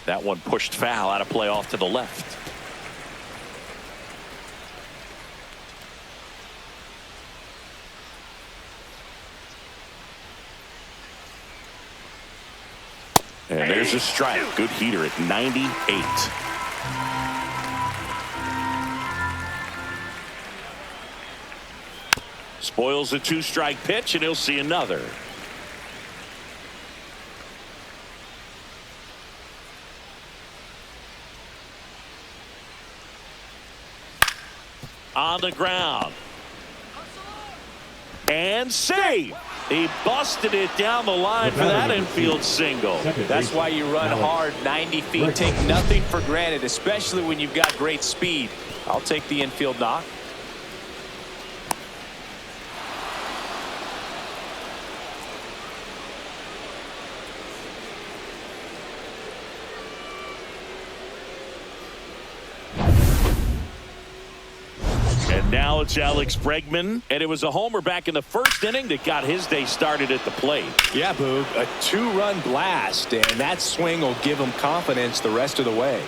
That one pushed foul out of play off to the left. And there's a strike. Good heater at 98. Spoils the 2-strike pitch, and he'll see another. On the ground. And save. He busted it down the line for that infield single. That's why you run hard 90 feet. Take nothing for granted, especially when you've got great speed. I'll take the infield knock. And now it's Alex Bregman, and it was a homer back in the first inning that got his day started at the plate. Yeah, Boog, a 2-run blast, and that swing will give him confidence the rest of the way.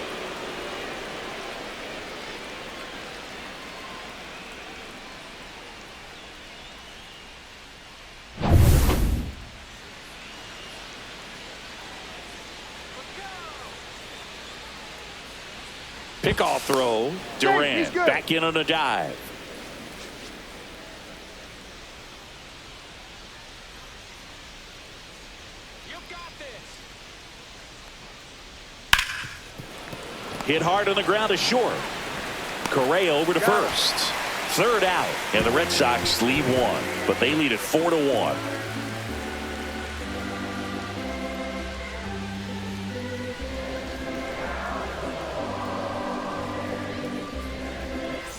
Pickoff throw. Durant back in on a dive. Hit hard on the ground to short. Correa over to first. Third out, and the Red Sox lead 1, but they lead it 4-1.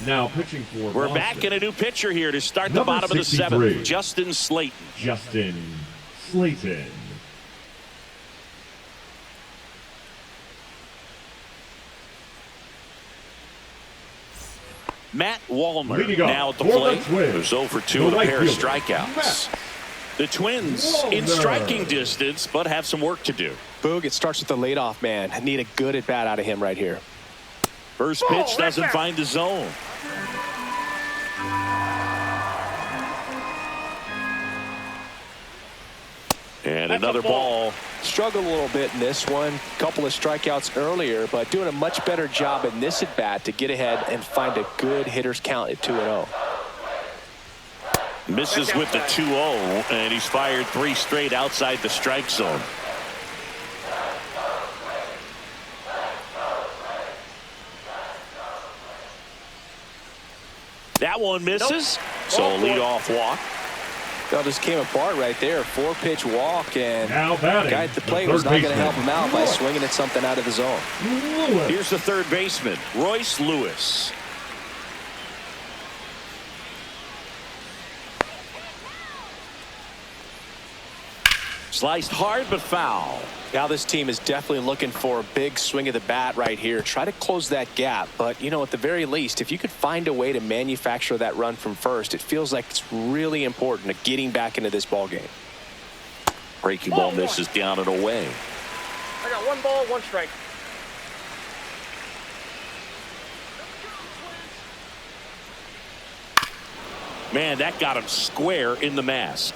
Now pitching for We're Boston, back in a new pitcher here to start the Number bottom of the 63. 7th. Justin Slayton. Justin Slayton. Matt Wallner Leading off now at the for the plate. Twins, Who's 0 for 2 the with a right pair of fielder, strikeouts. Matt The Twins in Wallner. striking distance, but have some work to do. Boog, it starts with the leadoff man. I need a good at-bat out of him right here. First pitch doesn't find the zone. And another ball. Struggled a little bit in this one. Couple of strikeouts earlier, but doing a much better job in this at-bat to get ahead and find a good hitter's count at 2-0. Misses with the 2-0, and he's fired 3 straight outside the strike zone. That one misses. So leadoff walk. Well, just came apart right there. 4-pitch walk, and Now the batting, guy at the plate the was third not going to baseman, help him out by swinging at something out of the zone. Lewis. Here's the third baseman, Royce Lewis. Sliced hard but foul. Now this team is definitely looking for a big swing of the bat right here. Try to close that gap. But, you know, at the very least, if you could find a way to manufacture that run from first, it feels like it's really important to getting back into this ball game. Breaking ball misses down and away. I got 1 ball, 1 strike. Man, that got him square in the mask.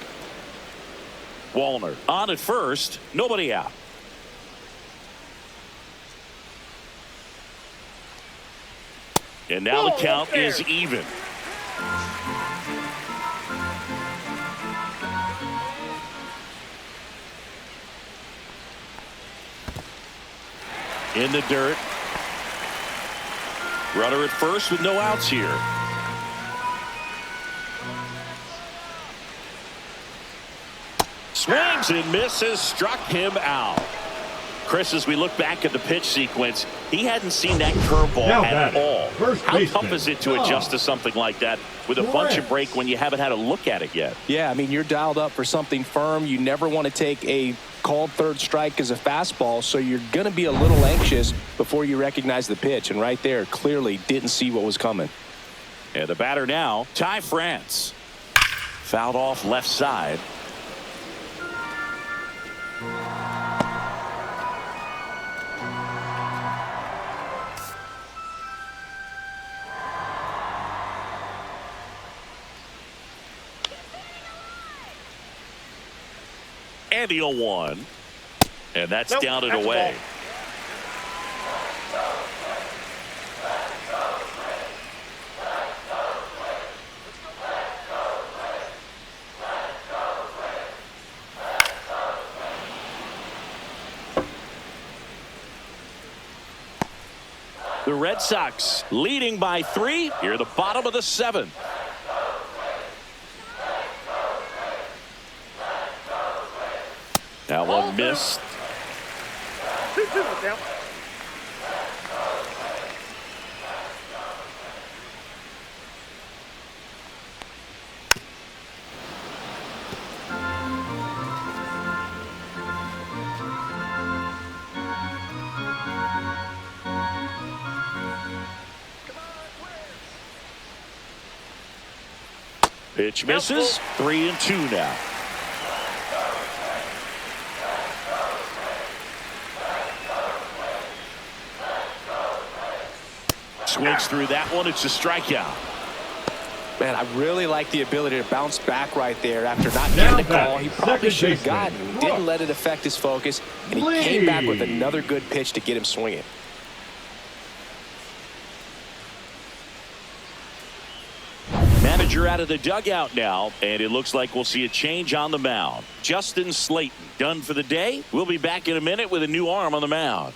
Wallner on at first, nobody out. And now the count is even. In the dirt. Runner at first with no outs here. Swings and misses, struck him out. Chris, as we look back at the pitch sequence, he hadn't seen that curveball at all. How tough is it to adjust to something like that with a bunch of break when you haven't had a look at it yet? Yeah, I mean, you're dialed up for something firm. You never want to take a called third strike as a fastball, so you're going to be a little anxious before you recognize the pitch. And right there, clearly didn't see what was coming. And the batter now, Ty France. Fouled off left side. And the 0-1. And that's down and away. The Red Sox leading by 3 here at the bottom of the 7th. That one missed. 2-2 down. Pitch misses. 3-2 now. Swings through that one. It's a strikeout. Man, I really like the ability to bounce back right there after not getting the call. He probably should have gotten. Didn't let it affect his focus, and he came back with another good pitch to get him swinging. Manager out of the dugout now, and it looks like we'll see a change on the mound. Justin Slayton done for the day. We'll be back in a minute with a new arm on the mound.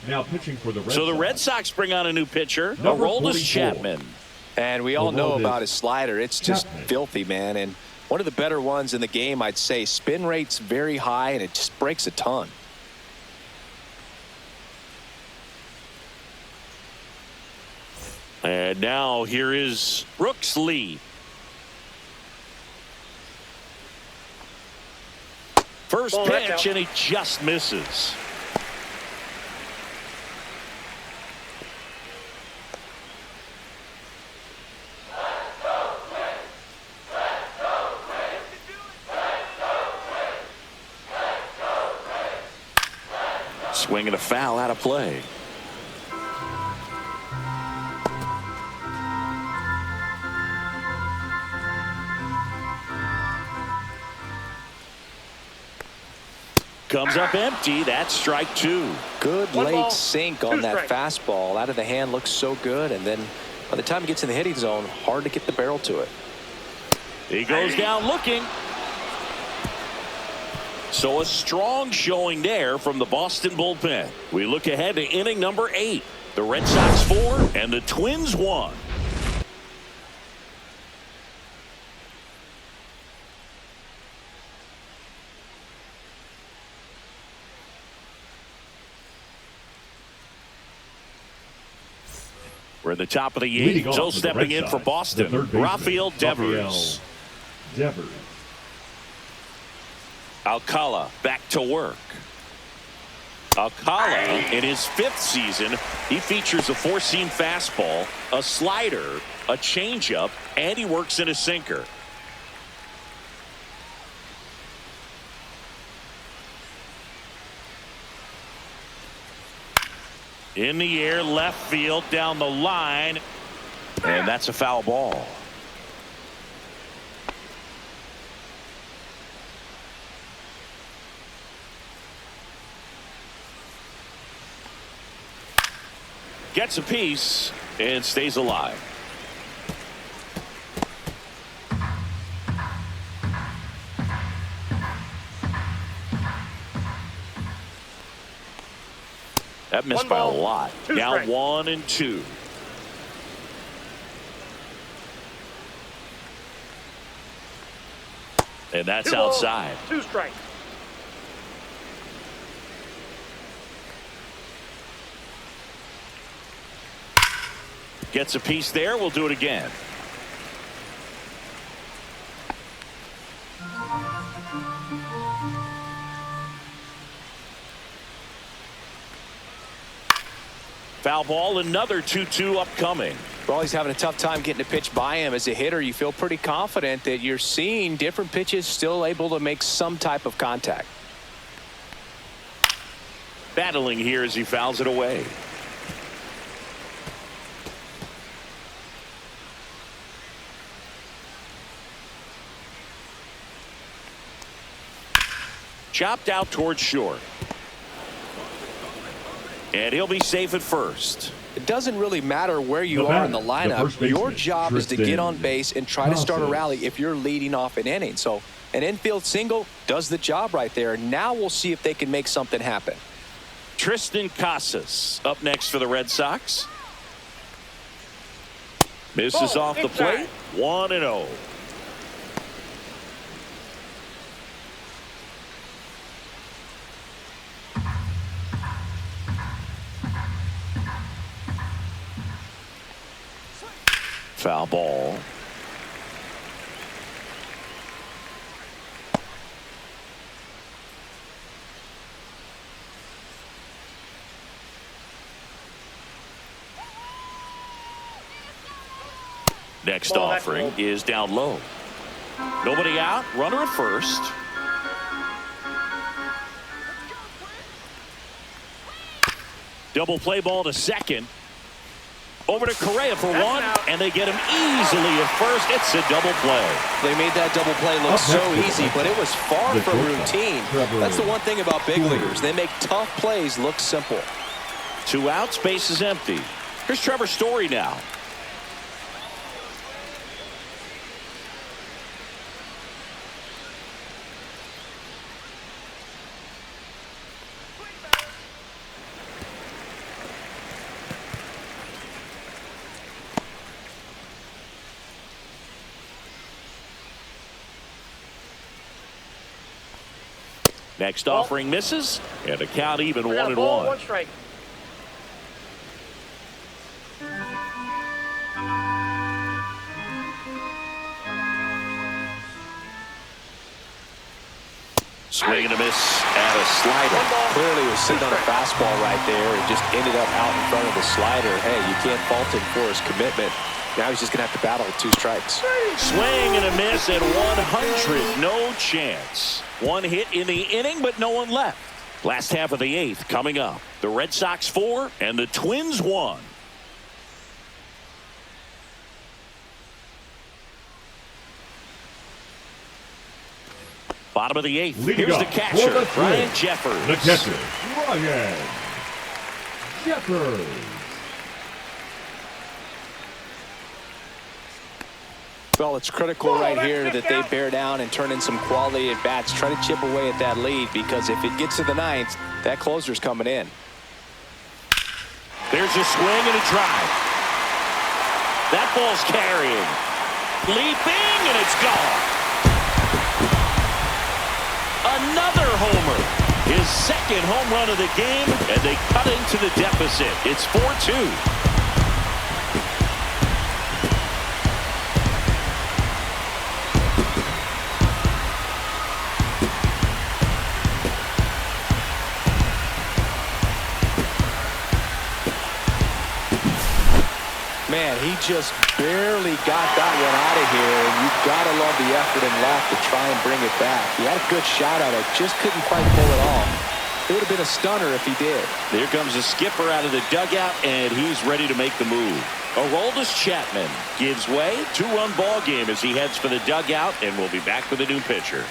Now pitching for the Red Sox. So the Red Sox bring on a new pitcher, Number Aroldis 44. Chapman. And we all know about his slider. It's just Chapman. filthy, man. And one of the better ones in the game, I'd say. Spin rate's very high, and it just breaks a ton. And now here is Brooks Lee. First Ball pitch, out. and he just misses. Swing and a foul out of play. comes up empty. That's strike two. Good One late ball, sink on two that strikes. fastball. Out of the hand looks so good, and then by the time it gets in the hitting zone, hard to get the barrel to it. He goes down looking. So a strong showing there from the Boston bullpen. We look ahead to inning number 8. The Red Sox 4 and the Twins 1. We're at the top of the 8th. Off Still for the stepping Red in Sox, for the Boston. third baseman, Rafael Devers. Devers. Alcala back to work. Alcala, in his 5th season, he features a 4-seam fastball, a slider, a changeup, and he works in a sinker. In the air, left field, down the line, and that's a foul ball. Gets a piece and stays alive. That missed by a lot. Now 1-2. And that's outside. 2 strikes. Gets a piece there. We'll do it again. Foul ball, another 2-2 upcoming. Well, he's having a tough time getting a pitch by him. As a hitter, you feel pretty confident that you're seeing different pitches still able to make some type of contact. Battling here as he fouls it away. Chopped out towards short. And he'll be safe at first. It doesn't really matter where you are in the lineup. Your job is to get on base and try to start a rally if you're leading off an inning. So an infield single does the job right there. Now we'll see if they can make something happen. Tristan Casas up next for the Red Sox. Misses off the plate. 1-0. Foul ball. Next offering is down low. Nobody out. Runner at first. Double play ball to second. Over to Correa for one, and they get him easily at first. It's a double play. They made that double play look so easy, but it was far from routine. That's the one thing about big leaguers. They make tough plays look simple. 2 outs, base is empty. Here's Trevor Story now. Next offering misses, and the count even 1-1. 1 strike. Swing and a miss at a slider. Clearly was sitting on a fastball right there and just ended up out in front of the slider. Hey, you can't fault him for his commitment. Now he's just going to have to battle with 2 strikes. Swing and a miss at 100. No chance. 1 hit in the inning, but no one left. Last half of the 8th coming up. The Red Sox 4 and the Twins 1. Bottom of the 8th. Leading Here's the off catcher, for the Brian Twins, Jeffers. the catcher, Brian Jeffers. Well, it's critical right here that they bear down and turn in some quality at bats. Try to chip away at that lead, because if it gets to the 9th, that closer's coming in. There's a swing and a drive. That ball's carrying. Leaping, and it's gone. Another homer. His second home run of the game, and they cut into the deficit. It's 4-2. Man, he just barely got that one out of here, and you've got to love the effort and left to try and bring it back. He had a good shot at it, just couldn't quite pull it off. It would have been a stunner if he did. Here comes the skipper out of the dugout, and he's ready to make the move. Aroldis Chapman gives way. 2-run ball game as he heads for the dugout, and we'll be back with a new pitcher.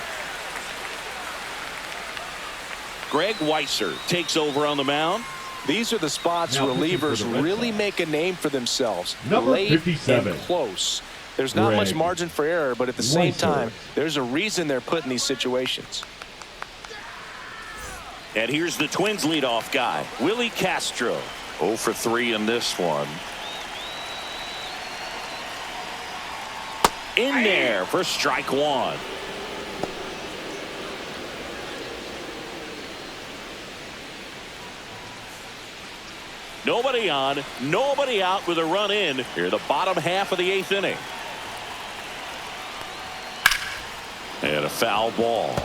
Greg Weisser takes over on the mound. These are the spots Now relievers the Red really Sox. make a name for themselves. Number Late 57. and close. There's not much Greg margin for error, but at the same Weisser. time, there's a reason they're put in these situations. And here's the Twins leadoff guy, Willie Castro. 0 for 3 in this one. In there for strike one. Nobody on, nobody out with a run in here, the bottom half of the 8th inning. And a foul ball.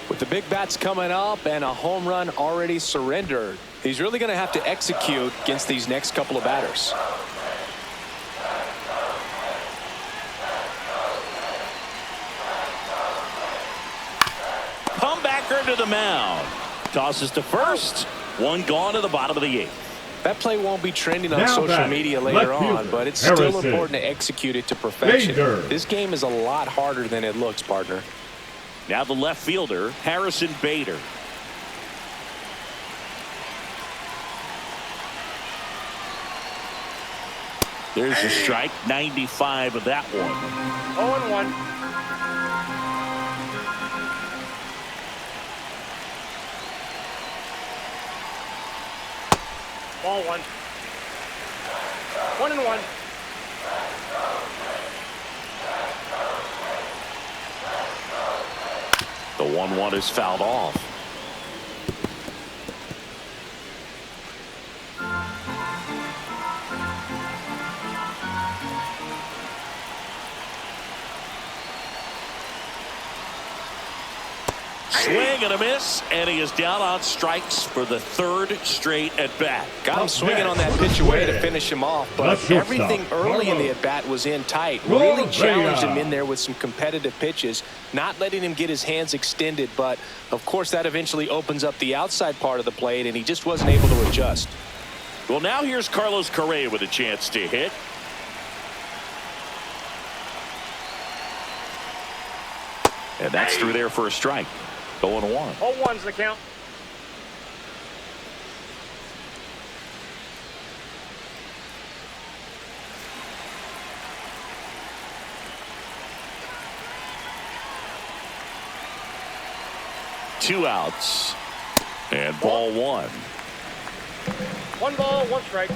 With the big bats coming up and a home run already surrendered, he's really going to have to execute against these next couple of batters. Comebacker to the mound. Tosses to first. One gone to the bottom of the 8th. That play won't be trending on Now social batting, media later left on, fielder, but it's still Harrison important to execute it to perfection. Bader. This game is a lot harder than it looks, partner. Now the left fielder, Harrison Bader. There's a strike, 95 of that one. 0-1. Ball 1. 1-1. The 1-1 is fouled off. Swing and a miss, and he is down on strikes for the 3rd straight at bat. Got him swinging on that pitch away to finish him off, but everything early in the at bat was in tight. Really challenged him in there with some competitive pitches, not letting him get his hands extended, but of course that eventually opens up the outside part of the plate, and he just wasn't able to adjust. Well, now here's Carlos Correa with a chance to hit. And that's through there for a strike. 0-1. 0-1's the count. Two outs. And ball 1. 1 ball, 1 strike.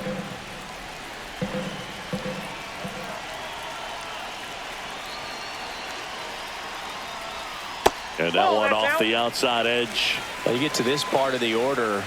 And that one off the outside edge. Well, you get to this part of the order,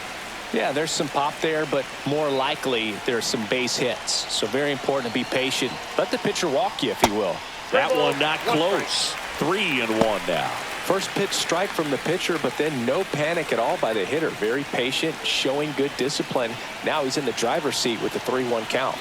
yeah, there's some pop there, but more likely there's some base hits. So very important to be patient. Let the pitcher walk you, if he will. That one not close. 3-1 now. First pitch strike from the pitcher, but then no panic at all by the hitter. Very patient, showing good discipline. Now he's in the driver's seat with the 3-1 count.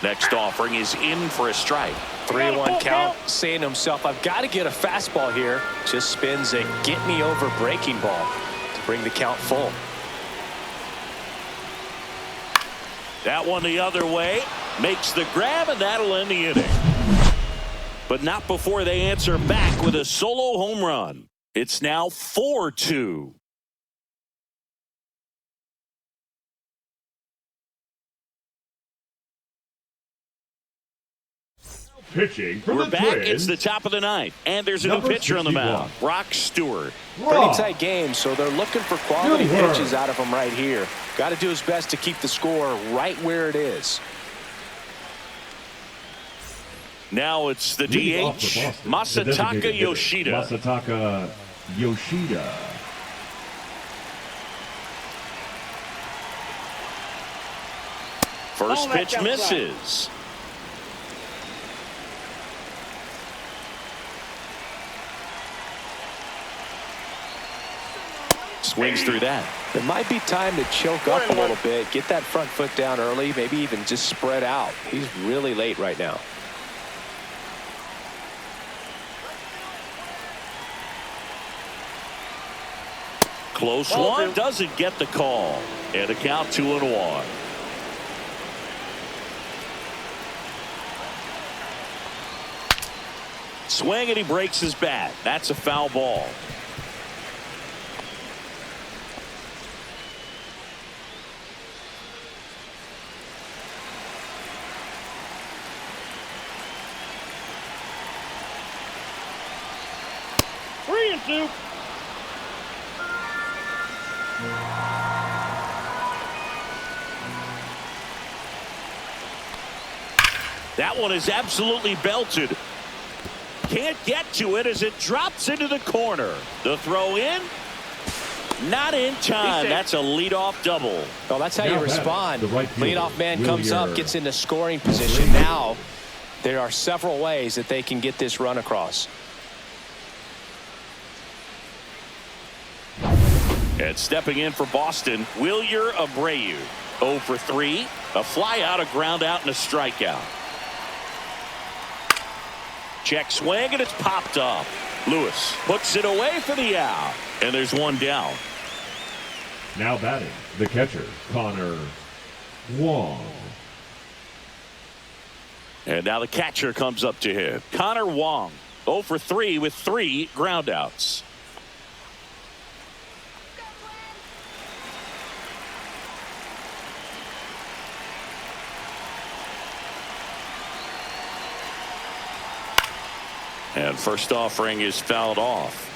Next offering is in for a strike. 3-1 count, saying to himself, I've got to get a fastball here. Just spins a get me over breaking ball to bring the count full. That one the other way. Makes the grab, and that'll end the inning. but not before they answer back with a solo home run. It's now 4-2. Pitching from We're the back. Twins, It's the top of the ninth, and there's a new number pitcher on the 61. mound, Brock Stewart. Pretty tight game, so they're looking for quality Good work. pitches out of him right here. Got to do his best to keep the score right where it is. Now it's the Leading off DH, for Boston, the Masataka designated hitter, Yoshida. Masataka Yoshida. First Oh, that's pitch outside. misses. Swings through that. It might be time to choke up a little bit, get that front foot down early, maybe even just spread out. He's really late right now. Close Ball one, two. doesn't get the call. And a count 2-1. Swing and he breaks his bat. That's a foul ball. Three and two. That one is absolutely belted. Can't get to it as it drops into the corner. The throw in. Not in time. That's a leadoff double. Well, that's how Now you batting, respond. the right fielder, Leadoff man comes up, Wilyer. gets into scoring position. Now there are several ways that they can get this run across. And stepping in for Boston, Wilyer Abreu. 0 for 3. A fly out, a ground out, and a strikeout. Check swing, and it's popped up. Lewis puts it away for the out. And there's one down. Now batting, the catcher, Connor Wong. And now the catcher comes up to him. Connor Wong. 0 for 3 with 3 ground outs. And first offering is fouled off.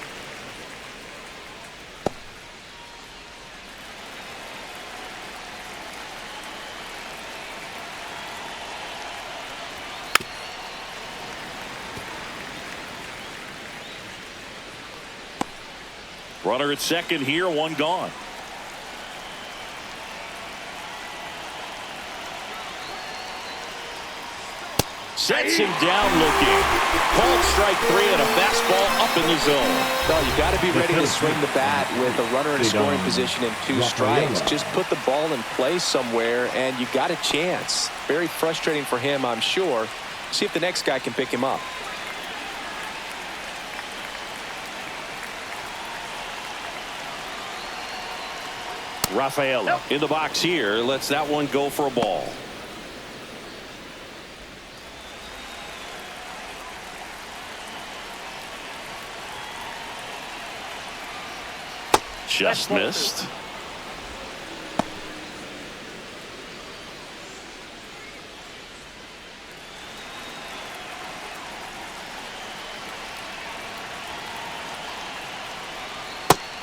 Runner at second here, one gone. Sets him down looking. Called strike 3 and a fastball up in the zone. No, you got to be ready to swing the bat with a runner in scoring position and 2 strikes. Just put the ball in place somewhere and you got a chance. Very frustrating for him, I'm sure. See if the next guy can pick him up. Rafaela in the box here, lets that one go for a ball. Just missed.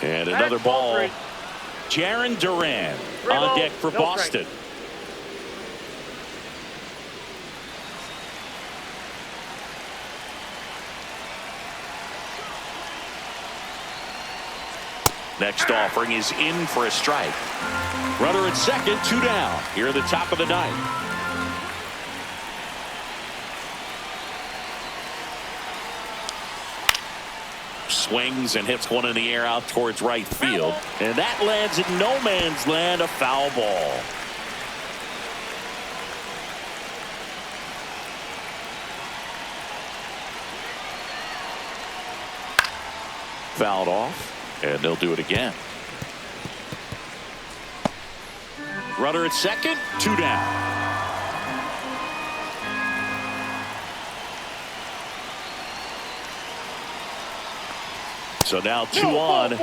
And another ball. Jaron Duran on deck for Boston. Next offering is in for a strike. Runner at second, 2 down. Here at the top of the ninth. Swings and hits one in the air out towards right field. And that lands in no man's land, a foul ball. Fouled off, and they'll do it again. Runner at second, 2 down. So now 2 on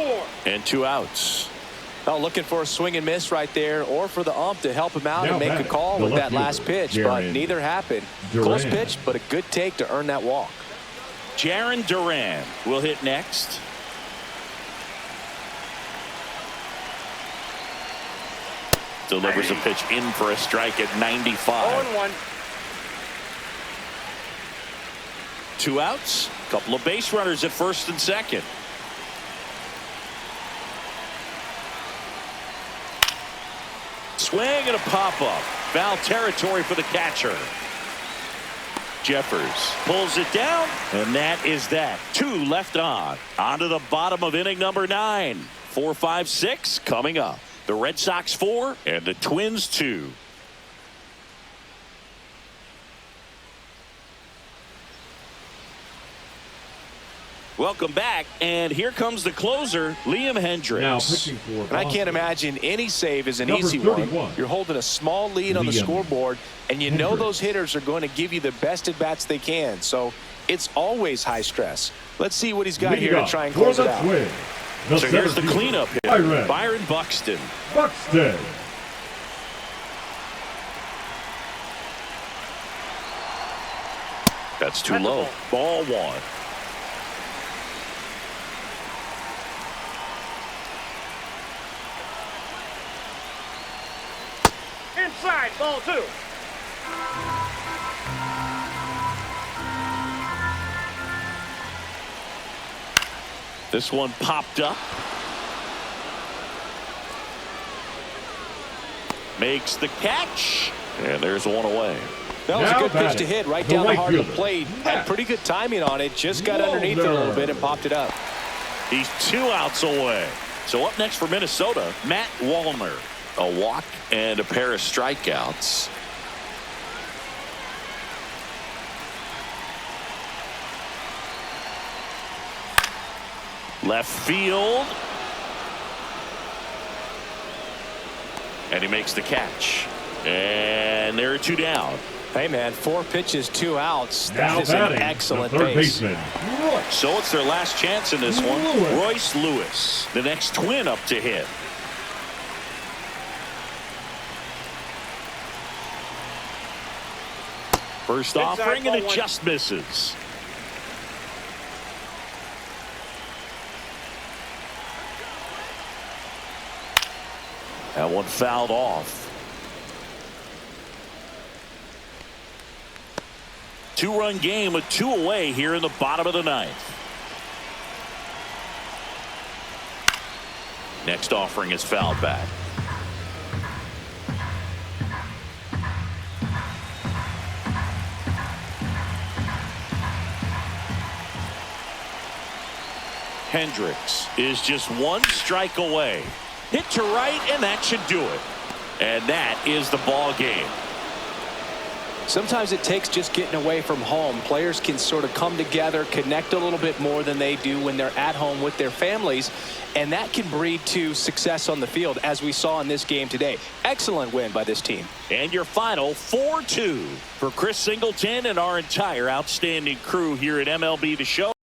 and 2 outs. Well, looking for a swing and miss right there, or for the ump to help him out Now and make a call with that last pitch, but neither happened. Close pitch, but a good take to earn that walk. Jarren Duran will hit next. Delivers a pitch in for a strike at 95. 0-1. 2 outs. Couple of base runners at first and second. Swing and a pop-up. Foul territory for the catcher. Jeffers pulls it down, and that is that. 2 left on. On to the bottom of inning number 9. 4, 5, 6 coming up. The Red Sox 4 and the Twins 2. Welcome back, and here comes the closer, Liam Hendricks. Now pitching for And I can't imagine any save is an Number easy 31. one. You're holding a small lead on the scoreboard, and you know those hitters are going to give you the best at bats they can. So it's always high stress. Let's see what he's got here to try and close it out. So here's the cleanup hitter, Byron Buxton. That's too low. Ball 1. Inside, ball 2. This one popped up. Makes the catch. And there's one away. That was a good pitch to hit right down the heart of the plate. Had pretty good timing on it. Just got underneath it a little bit and popped it up. He's 2 outs away. So up next for Minnesota, Matt Wallner. A walk and a pair of strikeouts. Left field. And he makes the catch. And there are 2 down. Hey, man, 4 pitches, 2 outs. That is an excellent base. So it's their last chance in this one. Royce Lewis, the next twin up to hit. First offering, and it just misses. That one fouled off. 2-run game with 2 away here in the bottom of the 9th. Next offering is fouled back. Hendricks is just 1 strike away. Hit to right, and that should do it. And that is the ball game. Sometimes it takes just getting away from home. Players can sort of come together, connect a little bit more than they do when they're at home with their families, and that can breed to success on the field, as we saw in this game today. Excellent win by this team. And your final 4-2 for Chris Singleton and our entire outstanding crew here at MLB The Show.